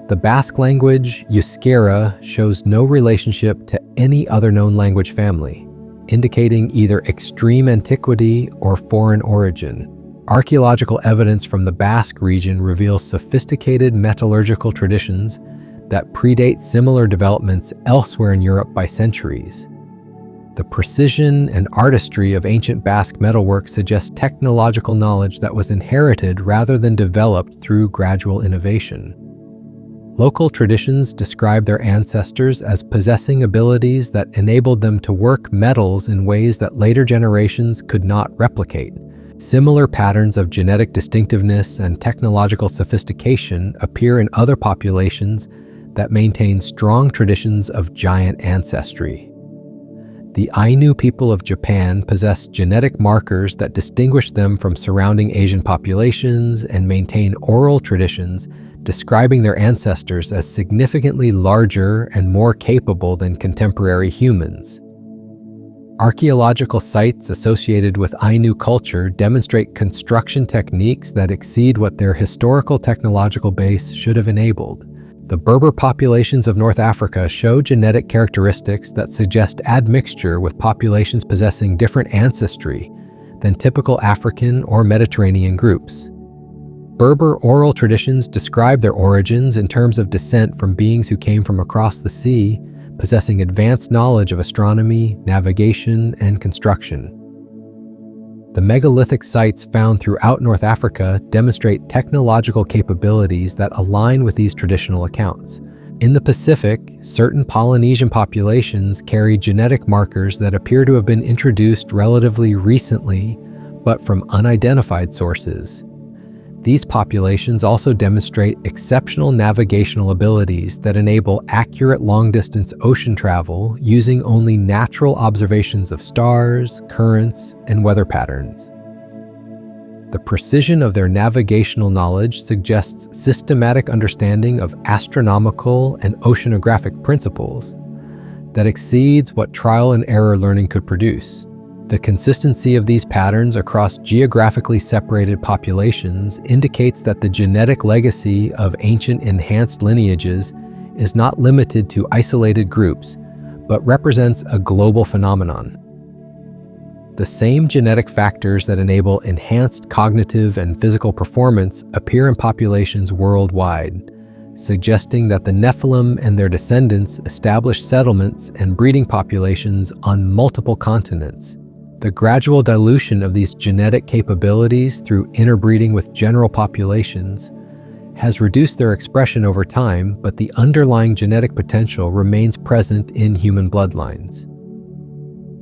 The Basque language, Euskera, shows no relationship to any other known language family, indicating either extreme antiquity or foreign origin. Archaeological evidence from the Basque region reveals sophisticated metallurgical traditions that predate similar developments elsewhere in Europe by centuries. The precision and artistry of ancient Basque metalwork suggests technological knowledge that was inherited rather than developed through gradual innovation. Local traditions describe their ancestors as possessing abilities that enabled them to work metals in ways that later generations could not replicate. Similar patterns of genetic distinctiveness and technological sophistication appear in other populations that maintain strong traditions of giant ancestry. The Ainu people of Japan possess genetic markers that distinguish them from surrounding Asian populations and maintain oral traditions describing their ancestors as significantly larger and more capable than contemporary humans. Archaeological sites associated with Ainu culture demonstrate construction techniques that exceed what their historical technological base should have enabled. The Berber populations of North Africa show genetic characteristics that suggest admixture with populations possessing different ancestry than typical African or Mediterranean groups. Berber oral traditions describe their origins in terms of descent from beings who came from across the sea, possessing advanced knowledge of astronomy, navigation, and construction. The megalithic sites found throughout North Africa demonstrate technological capabilities that align with these traditional accounts. In the Pacific, certain Polynesian populations carry genetic markers that appear to have been introduced relatively recently, but from unidentified sources. These populations also demonstrate exceptional navigational abilities that enable accurate long-distance ocean travel using only natural observations of stars, currents, and weather patterns. The precision of their navigational knowledge suggests systematic understanding of astronomical and oceanographic principles that exceeds what trial and error learning could produce. The consistency of these patterns across geographically separated populations indicates that the genetic legacy of ancient enhanced lineages is not limited to isolated groups, but represents a global phenomenon. The same genetic factors that enable enhanced cognitive and physical performance appear in populations worldwide, suggesting that the Nephilim and their descendants established settlements and breeding populations on multiple continents. The gradual dilution of these genetic capabilities through interbreeding with general populations has reduced their expression over time, but the underlying genetic potential remains present in human bloodlines.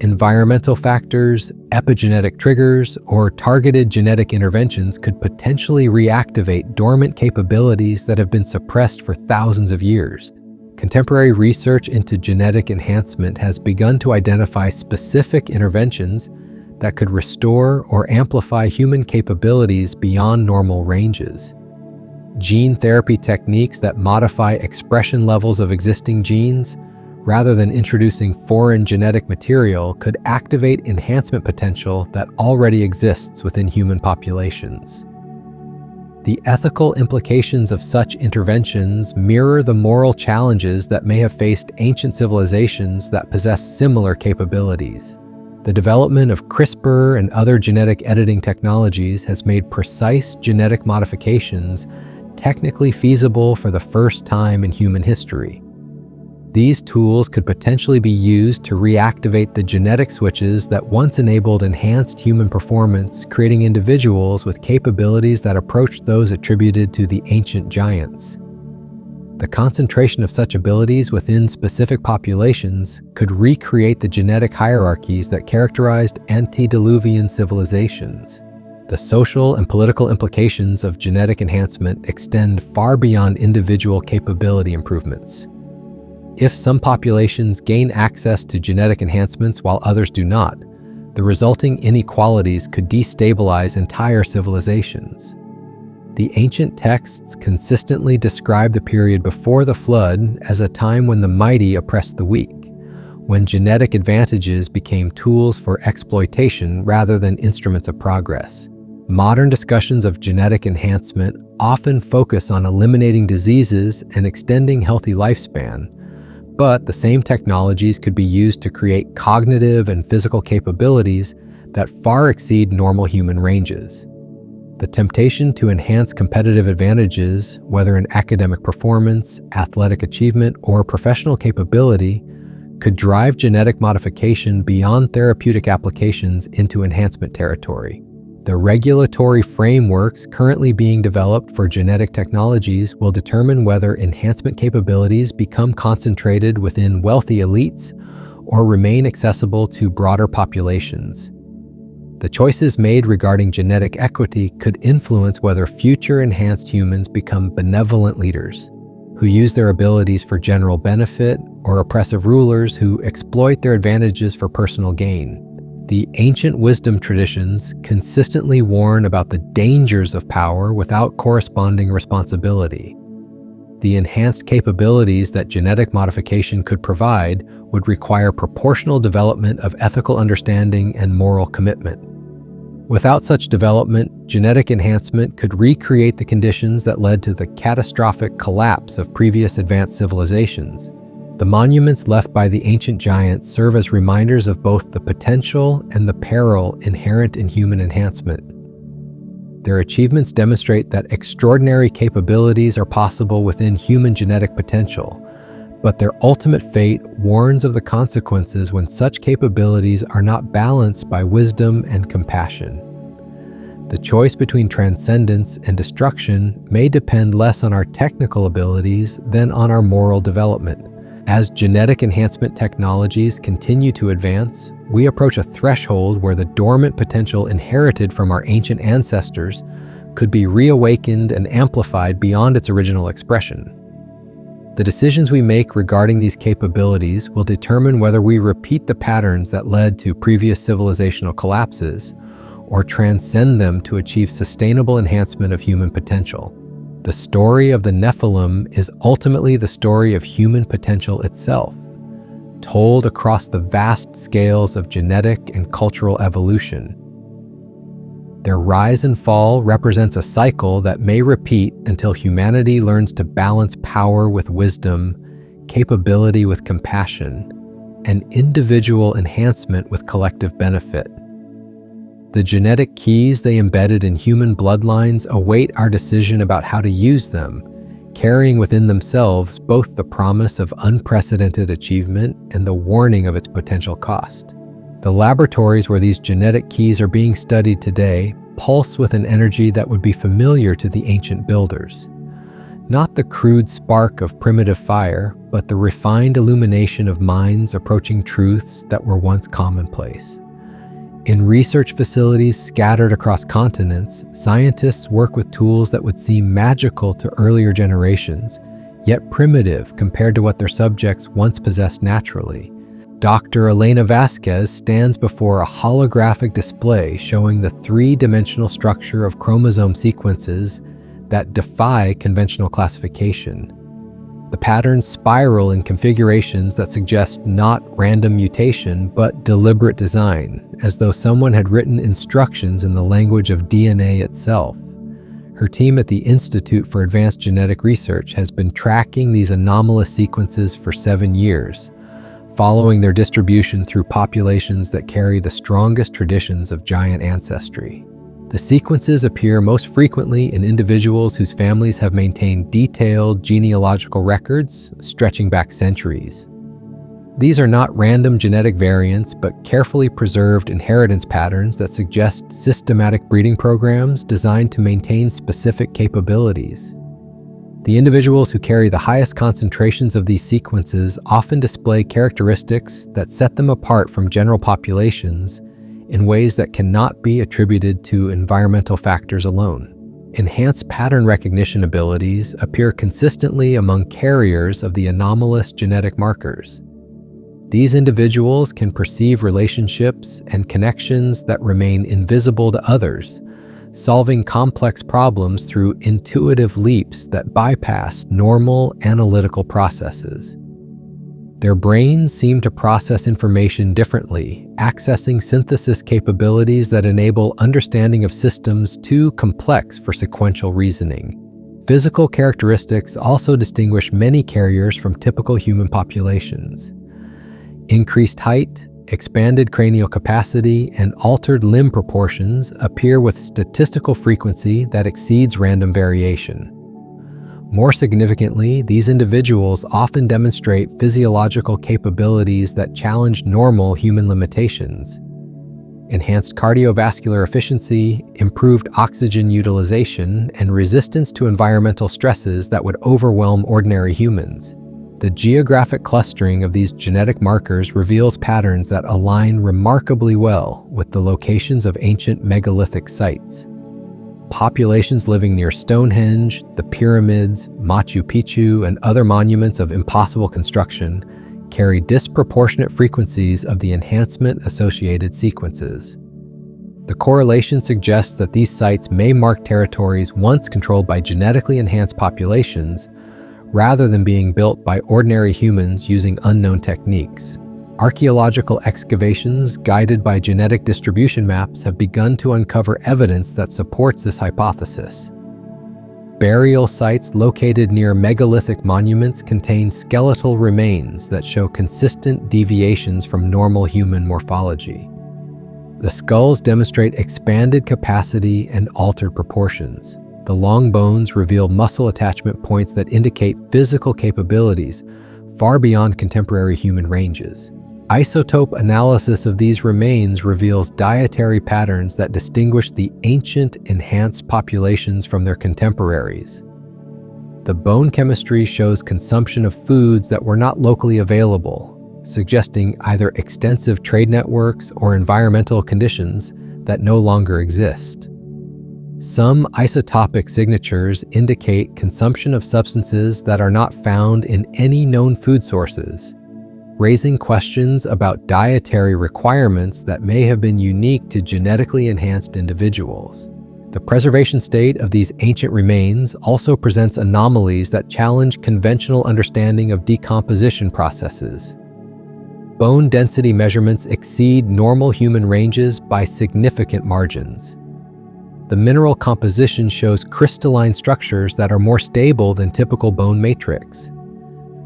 Environmental factors, epigenetic triggers, or targeted genetic interventions could potentially reactivate dormant capabilities that have been suppressed for thousands of years. Contemporary research into genetic enhancement has begun to identify specific interventions that could restore or amplify human capabilities beyond normal ranges. Gene therapy techniques that modify expression levels of existing genes, rather than introducing foreign genetic material, could activate enhancement potential that already exists within human populations. The ethical implications of such interventions mirror the moral challenges that may have faced ancient civilizations that possess similar capabilities. The development of CRISPR and other genetic editing technologies has made precise genetic modifications technically feasible for the first time in human history. These tools could potentially be used to reactivate the genetic switches that once enabled enhanced human performance, creating individuals with capabilities that approach those attributed to the ancient giants. The concentration of such abilities within specific populations could recreate the genetic hierarchies that characterized antediluvian civilizations. The social and political implications of genetic enhancement extend far beyond individual capability improvements. If some populations gain access to genetic enhancements while others do not, the resulting inequalities could destabilize entire civilizations. The ancient texts consistently describe the period before the flood as a time when the mighty oppressed the weak, when genetic advantages became tools for exploitation rather than instruments of progress. Modern discussions of genetic enhancement often focus on eliminating diseases and extending healthy lifespan, but the same technologies could be used to create cognitive and physical capabilities that far exceed normal human ranges. The temptation to enhance competitive advantages, whether in academic performance, athletic achievement, or professional capability, could drive genetic modification beyond therapeutic applications into enhancement territory. The regulatory frameworks currently being developed for genetic technologies will determine whether enhancement capabilities become concentrated within wealthy elites or remain accessible to broader populations. The choices made regarding genetic equity could influence whether future enhanced humans become benevolent leaders who use their abilities for general benefit, or oppressive rulers who exploit their advantages for personal gain. The ancient wisdom traditions consistently warn about the dangers of power without corresponding responsibility. The enhanced capabilities that genetic modification could provide would require proportional development of ethical understanding and moral commitment. Without such development, genetic enhancement could recreate the conditions that led to the catastrophic collapse of previous advanced civilizations. The monuments left by the ancient giants serve as reminders of both the potential and the peril inherent in human enhancement. Their achievements demonstrate that extraordinary capabilities are possible within human genetic potential, but their ultimate fate warns of the consequences when such capabilities are not balanced by wisdom and compassion. The choice between transcendence and destruction may depend less on our technical abilities than on our moral development. As genetic enhancement technologies continue to advance, we approach a threshold where the dormant potential inherited from our ancient ancestors could be reawakened and amplified beyond its original expression. The decisions we make regarding these capabilities will determine whether we repeat the patterns that led to previous civilizational collapses or transcend them to achieve sustainable enhancement of human potential. The story of the Nephilim is ultimately the story of human potential itself, told across the vast scales of genetic and cultural evolution. Their rise and fall represents a cycle that may repeat until humanity learns to balance power with wisdom, capability with compassion, and individual enhancement with collective benefit. The genetic keys they embedded in human bloodlines await our decision about how to use them, carrying within themselves both the promise of unprecedented achievement and the warning of its potential cost. The laboratories where these genetic keys are being studied today pulse with an energy that would be familiar to the ancient builders, Not the crude spark of primitive fire, but the refined illumination of minds approaching truths that were once commonplace. In research facilities scattered across continents, scientists work with tools that would seem magical to earlier generations, yet primitive compared to what their subjects once possessed naturally. Dr. Elena Vasquez stands before a holographic display showing the three-dimensional structure of chromosome sequences that defy conventional classification. The patterns spiral in configurations that suggest not random mutation, but deliberate design, as though someone had written instructions in the language of DNA itself. Her team at the Institute for Advanced Genetic Research has been tracking these anomalous sequences for 7 years, following their distribution through populations that carry the strongest traditions of giant ancestry. The sequences appear most frequently in individuals whose families have maintained detailed genealogical records stretching back centuries. These are not random genetic variants, but carefully preserved inheritance patterns that suggest systematic breeding programs designed to maintain specific capabilities. The individuals who carry the highest concentrations of these sequences often display characteristics that set them apart from general populations in ways that cannot be attributed to environmental factors alone. Enhanced pattern recognition abilities appear consistently among carriers of the anomalous genetic markers. These individuals can perceive relationships and connections that remain invisible to others, solving complex problems through intuitive leaps that bypass normal analytical processes. Their brains seem to process information differently, accessing synthesis capabilities that enable understanding of systems too complex for sequential reasoning. Physical characteristics also distinguish many carriers from typical human populations. Increased height, expanded cranial capacity, and altered limb proportions appear with statistical frequency that exceeds random variation. More significantly, these individuals often demonstrate physiological capabilities that challenge normal human limitations. Enhanced cardiovascular efficiency, improved oxygen utilization, and resistance to environmental stresses that would overwhelm ordinary humans. The geographic clustering of these genetic markers reveals patterns that align remarkably well with the locations of ancient megalithic sites. Populations living near Stonehenge, the pyramids, Machu Picchu, and other monuments of impossible construction carry disproportionate frequencies of the enhancement-associated sequences. The correlation suggests that these sites may mark territories once controlled by genetically enhanced populations, rather than being built by ordinary humans using unknown techniques. Archaeological excavations guided by genetic distribution maps have begun to uncover evidence that supports this hypothesis. Burial sites located near megalithic monuments contain skeletal remains that show consistent deviations from normal human morphology. The skulls demonstrate expanded capacity and altered proportions. The long bones reveal muscle attachment points that indicate physical capabilities far beyond contemporary human ranges. Isotope analysis of these remains reveals dietary patterns that distinguish the ancient enhanced populations from their contemporaries. The bone chemistry shows consumption of foods that were not locally available, suggesting either extensive trade networks or environmental conditions that no longer exist. Some isotopic signatures indicate consumption of substances that are not found in any known food sources, raising questions about dietary requirements that may have been unique to genetically enhanced individuals. The preservation state of these ancient remains also presents anomalies that challenge conventional understanding of decomposition processes. Bone density measurements exceed normal human ranges by significant margins. The mineral composition shows crystalline structures that are more stable than typical bone matrix.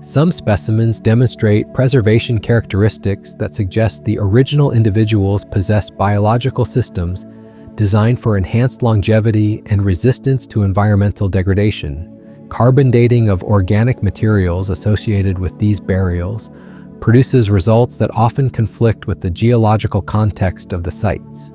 Some specimens demonstrate preservation characteristics that suggest the original individuals possessed biological systems designed for enhanced longevity and resistance to environmental degradation. Carbon dating of organic materials associated with these burials produces results that often conflict with the geological context of the sites.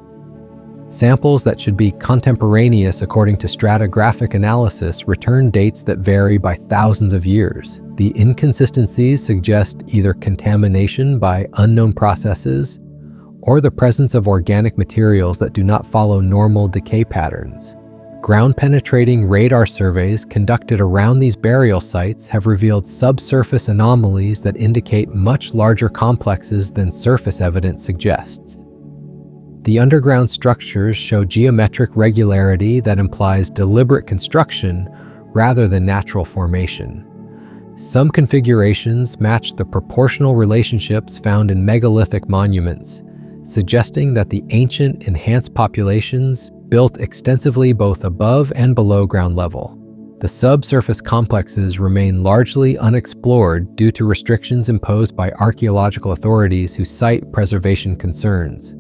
Samples that should be contemporaneous according to stratigraphic analysis return dates that vary by thousands of years. The inconsistencies suggest either contamination by unknown processes or the presence of organic materials that do not follow normal decay patterns. Ground-penetrating radar surveys conducted around these burial sites have revealed subsurface anomalies that indicate much larger complexes than surface evidence suggests. The underground structures show geometric regularity that implies deliberate construction rather than natural formation. Some configurations match the proportional relationships found in megalithic monuments, suggesting that the ancient enhanced populations built extensively both above and below ground level. The subsurface complexes remain largely unexplored due to restrictions imposed by archaeological authorities who cite preservation concerns.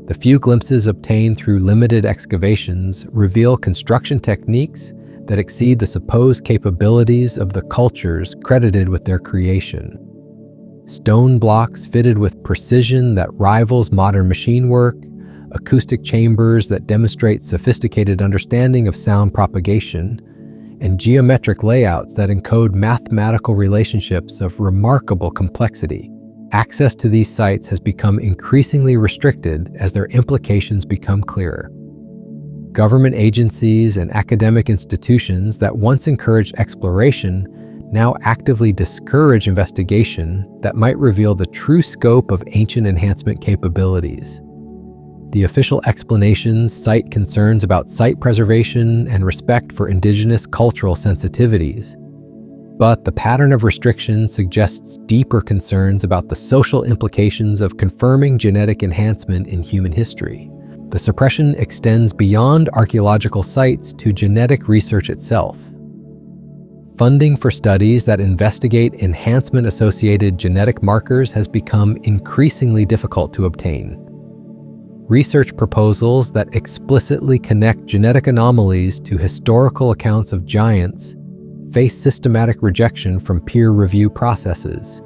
The few glimpses obtained through limited excavations reveal construction techniques that exceed the supposed capabilities of the cultures credited with their creation. Stone blocks fitted with precision that rivals modern machine work, acoustic chambers that demonstrate sophisticated understanding of sound propagation, and geometric layouts that encode mathematical relationships of remarkable complexity. Access to these sites has become increasingly restricted as their implications become clearer. Government agencies and academic institutions that once encouraged exploration now actively discourage investigation that might reveal the true scope of ancient enhancement capabilities. The official explanations cite concerns about site preservation and respect for indigenous cultural sensitivities. But the pattern of restrictions suggests deeper concerns about the social implications of confirming genetic enhancement in human history. The suppression extends beyond archaeological sites to genetic research itself. Funding for studies that investigate enhancement-associated genetic markers has become increasingly difficult to obtain. Research proposals that explicitly connect genetic anomalies to historical accounts of giants face systematic rejection from peer review processes.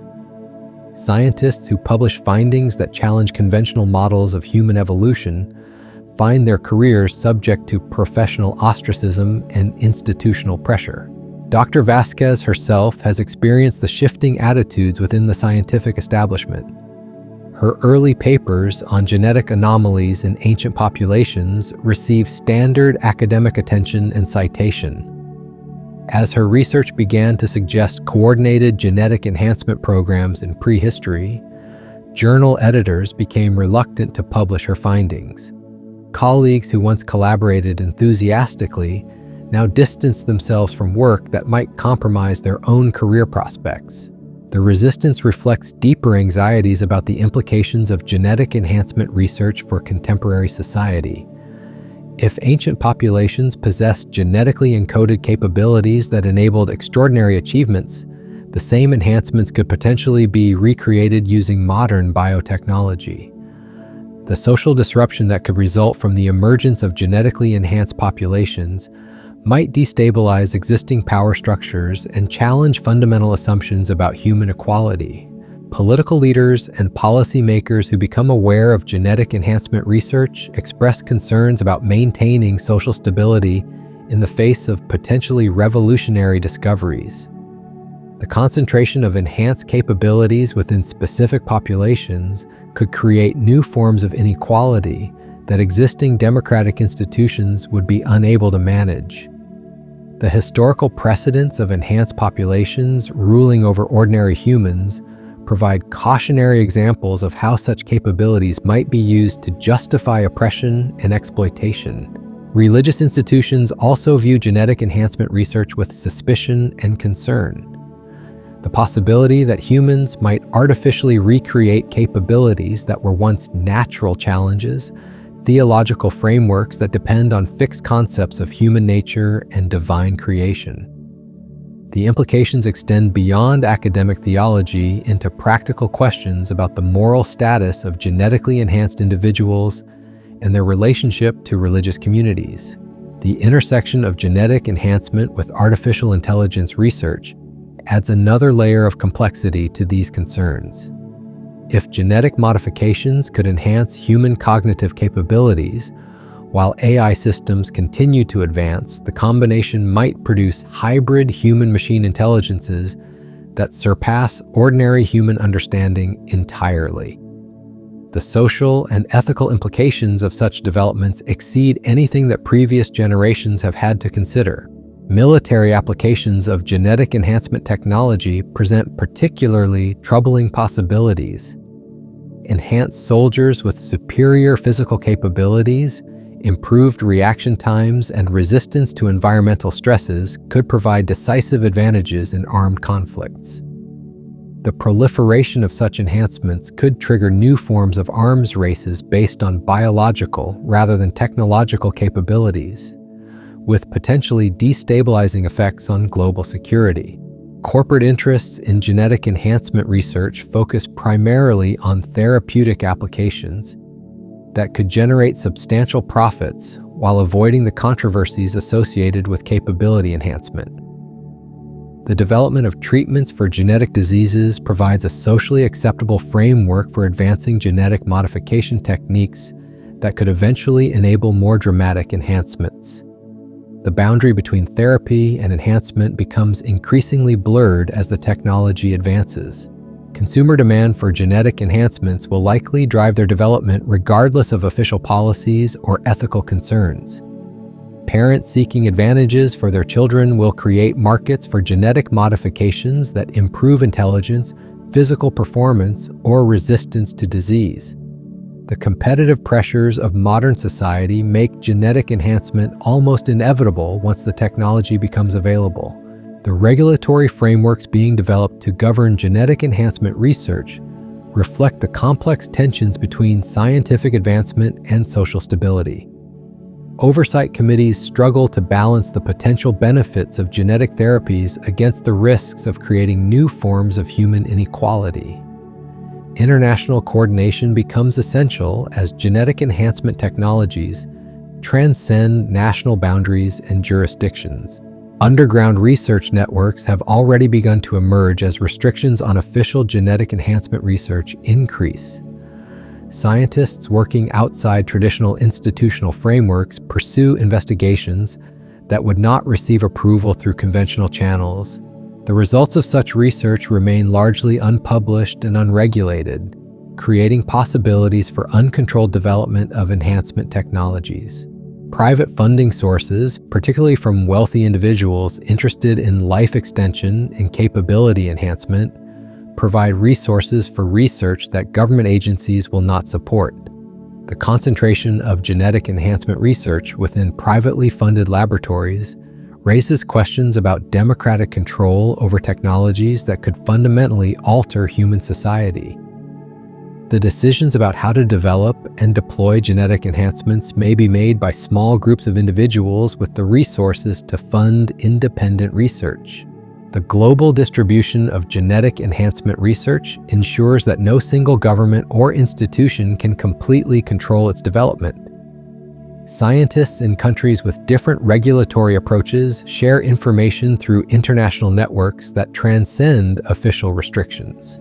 Scientists who publish findings that challenge conventional models of human evolution find their careers subject to professional ostracism and institutional pressure. Dr. Vasquez herself has experienced the shifting attitudes within the scientific establishment. Her early papers on genetic anomalies in ancient populations received standard academic attention and citation. As her research began to suggest coordinated genetic enhancement programs in prehistory, journal editors became reluctant to publish her findings. Colleagues who once collaborated enthusiastically now distance themselves from work that might compromise their own career prospects. The resistance reflects deeper anxieties about the implications of genetic enhancement research for contemporary society. If ancient populations possessed genetically encoded capabilities that enabled extraordinary achievements, the same enhancements could potentially be recreated using modern biotechnology. The social disruption that could result from the emergence of genetically enhanced populations might destabilize existing power structures and challenge fundamental assumptions about human equality. Political leaders and policymakers who become aware of genetic enhancement research express concerns about maintaining social stability in the face of potentially revolutionary discoveries. The concentration of enhanced capabilities within specific populations could create new forms of inequality that existing democratic institutions would be unable to manage. The historical precedents of enhanced populations ruling over ordinary humans provide cautionary examples of how such capabilities might be used to justify oppression and exploitation. Religious institutions also view genetic enhancement research with suspicion and concern. The possibility that humans might artificially recreate capabilities that were once natural challenges theological frameworks that depend on fixed concepts of human nature and divine creation. The implications extend beyond academic theology into practical questions about the moral status of genetically enhanced individuals and their relationship to religious communities. The intersection of genetic enhancement with artificial intelligence research adds another layer of complexity to these concerns. If genetic modifications could enhance human cognitive capabilities, While AI systems continue to advance, the combination might produce hybrid human-machine intelligences that surpass ordinary human understanding entirely. The social and ethical implications of such developments exceed anything that previous generations have had to consider. Military applications of genetic enhancement technology present particularly troubling possibilities. Enhanced soldiers with superior physical capabilities, improved reaction times, and resistance to environmental stresses could provide decisive advantages in armed conflicts. The proliferation of such enhancements could trigger new forms of arms races based on biological rather than technological capabilities, with potentially destabilizing effects on global security. Corporate interests in genetic enhancement research focus primarily on therapeutic applications that could generate substantial profits while avoiding the controversies associated with capability enhancement. The development of treatments for genetic diseases provides a socially acceptable framework for advancing genetic modification techniques that could eventually enable more dramatic enhancements. The boundary between therapy and enhancement becomes increasingly blurred as the technology advances. Consumer demand for genetic enhancements will likely drive their development regardless of official policies or ethical concerns. Parents seeking advantages for their children will create markets for genetic modifications that improve intelligence, physical performance, or resistance to disease. The competitive pressures of modern society make genetic enhancement almost inevitable once the technology becomes available. The regulatory frameworks being developed to govern genetic enhancement research reflect the complex tensions between scientific advancement and social stability. Oversight committees struggle to balance the potential benefits of genetic therapies against the risks of creating new forms of human inequality. International coordination becomes essential as genetic enhancement technologies transcend national boundaries and jurisdictions. Underground research networks have already begun to emerge as restrictions on official genetic enhancement research increase. Scientists working outside traditional institutional frameworks pursue investigations that would not receive approval through conventional channels. The results of such research remain largely unpublished and unregulated, creating possibilities for uncontrolled development of enhancement technologies. Private funding sources, particularly from wealthy individuals interested in life extension and capability enhancement, provide resources for research that government agencies will not support. The concentration of genetic enhancement research within privately funded laboratories raises questions about democratic control over technologies that could fundamentally alter human society. The decisions about how to develop and deploy genetic enhancements may be made by small groups of individuals with the resources to fund independent research. The global distribution of genetic enhancement research ensures that no single government or institution can completely control its development. Scientists in countries with different regulatory approaches share information through international networks that transcend official restrictions.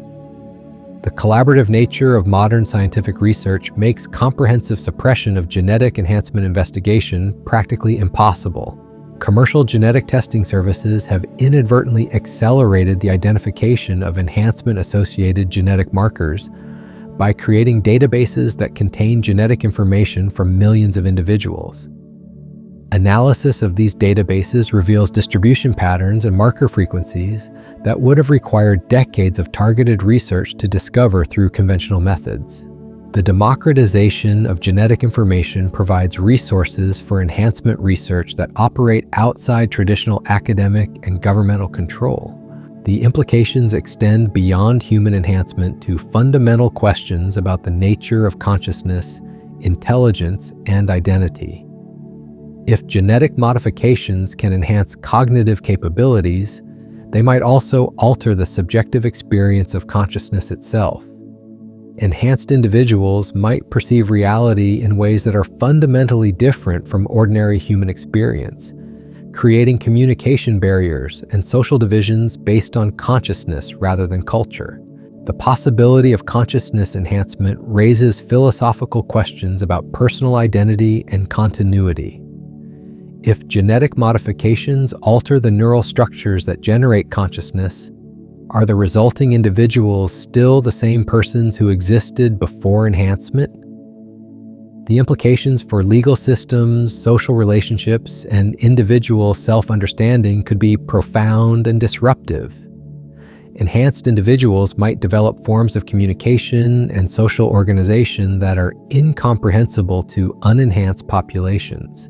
The collaborative nature of modern scientific research makes comprehensive suppression of genetic enhancement investigation practically impossible. Commercial genetic testing services have inadvertently accelerated the identification of enhancement-associated genetic markers by creating databases that contain genetic information from millions of individuals. Analysis of these databases reveals distribution patterns and marker frequencies that would have required decades of targeted research to discover through conventional methods. The democratization of genetic information provides resources for enhancement research that operate outside traditional academic and governmental control. The implications extend beyond human enhancement to fundamental questions about the nature of consciousness, intelligence, and identity. If genetic modifications can enhance cognitive capabilities, they might also alter the subjective experience of consciousness itself. Enhanced individuals might perceive reality in ways that are fundamentally different from ordinary human experience, creating communication barriers and social divisions based on consciousness rather than culture. The possibility of consciousness enhancement raises philosophical questions about personal identity and continuity. If genetic modifications alter the neural structures that generate consciousness, are the resulting individuals still the same persons who existed before enhancement? The implications for legal systems, social relationships, and individual self-understanding could be profound and disruptive. Enhanced individuals might develop forms of communication and social organization that are incomprehensible to unenhanced populations.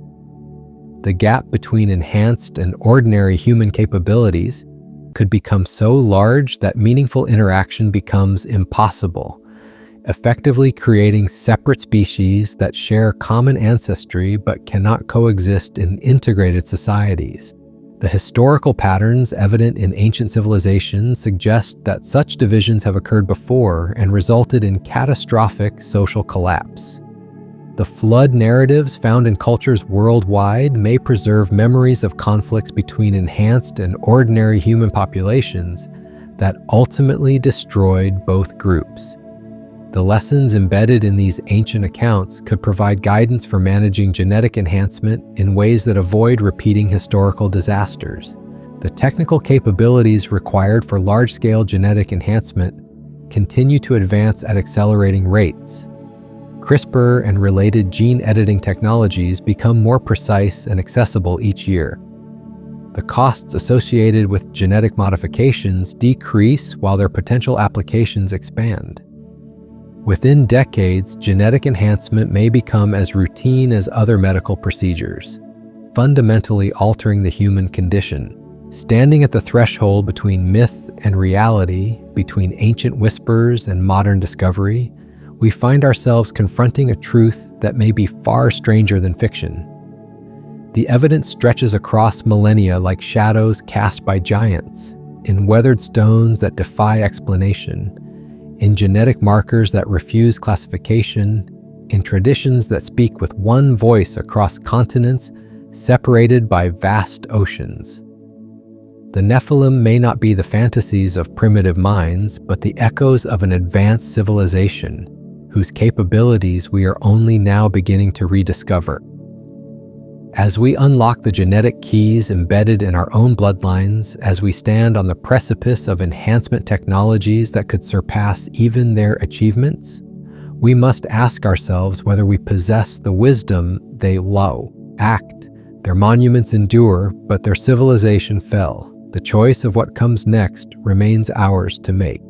The gap between enhanced and ordinary human capabilities could become so large that meaningful interaction becomes impossible, effectively creating separate species that share common ancestry but cannot coexist in integrated societies. The historical patterns evident in ancient civilizations suggest that such divisions have occurred before and resulted in catastrophic social collapse. The flood narratives found in cultures worldwide may preserve memories of conflicts between enhanced and ordinary human populations that ultimately destroyed both groups. The lessons embedded in these ancient accounts could provide guidance for managing genetic enhancement in ways that avoid repeating historical disasters. The technical capabilities required for large-scale genetic enhancement continue to advance at accelerating rates. CRISPR and related gene editing technologies become more precise and accessible each year. The costs associated with genetic modifications decrease while their potential applications expand. Within decades, genetic enhancement may become as routine as other medical procedures, fundamentally altering the human condition. Standing at the threshold between myth and reality, between ancient whispers and modern discovery, we find ourselves confronting a truth that may be far stranger than fiction. The evidence stretches across millennia like shadows cast by giants, in weathered stones that defy explanation, in genetic markers that refuse classification, in traditions that speak with one voice across continents separated by vast oceans. The Nephilim may not be the fantasies of primitive minds, but the echoes of an advanced civilization, whose capabilities we are only now beginning to rediscover. As we unlock the genetic keys embedded in our own bloodlines, as we stand on the precipice of enhancement technologies that could surpass even their achievements, we must ask ourselves whether we possess the wisdom they act. Their monuments endure, but their civilization fell. The choice of what comes next remains ours to make.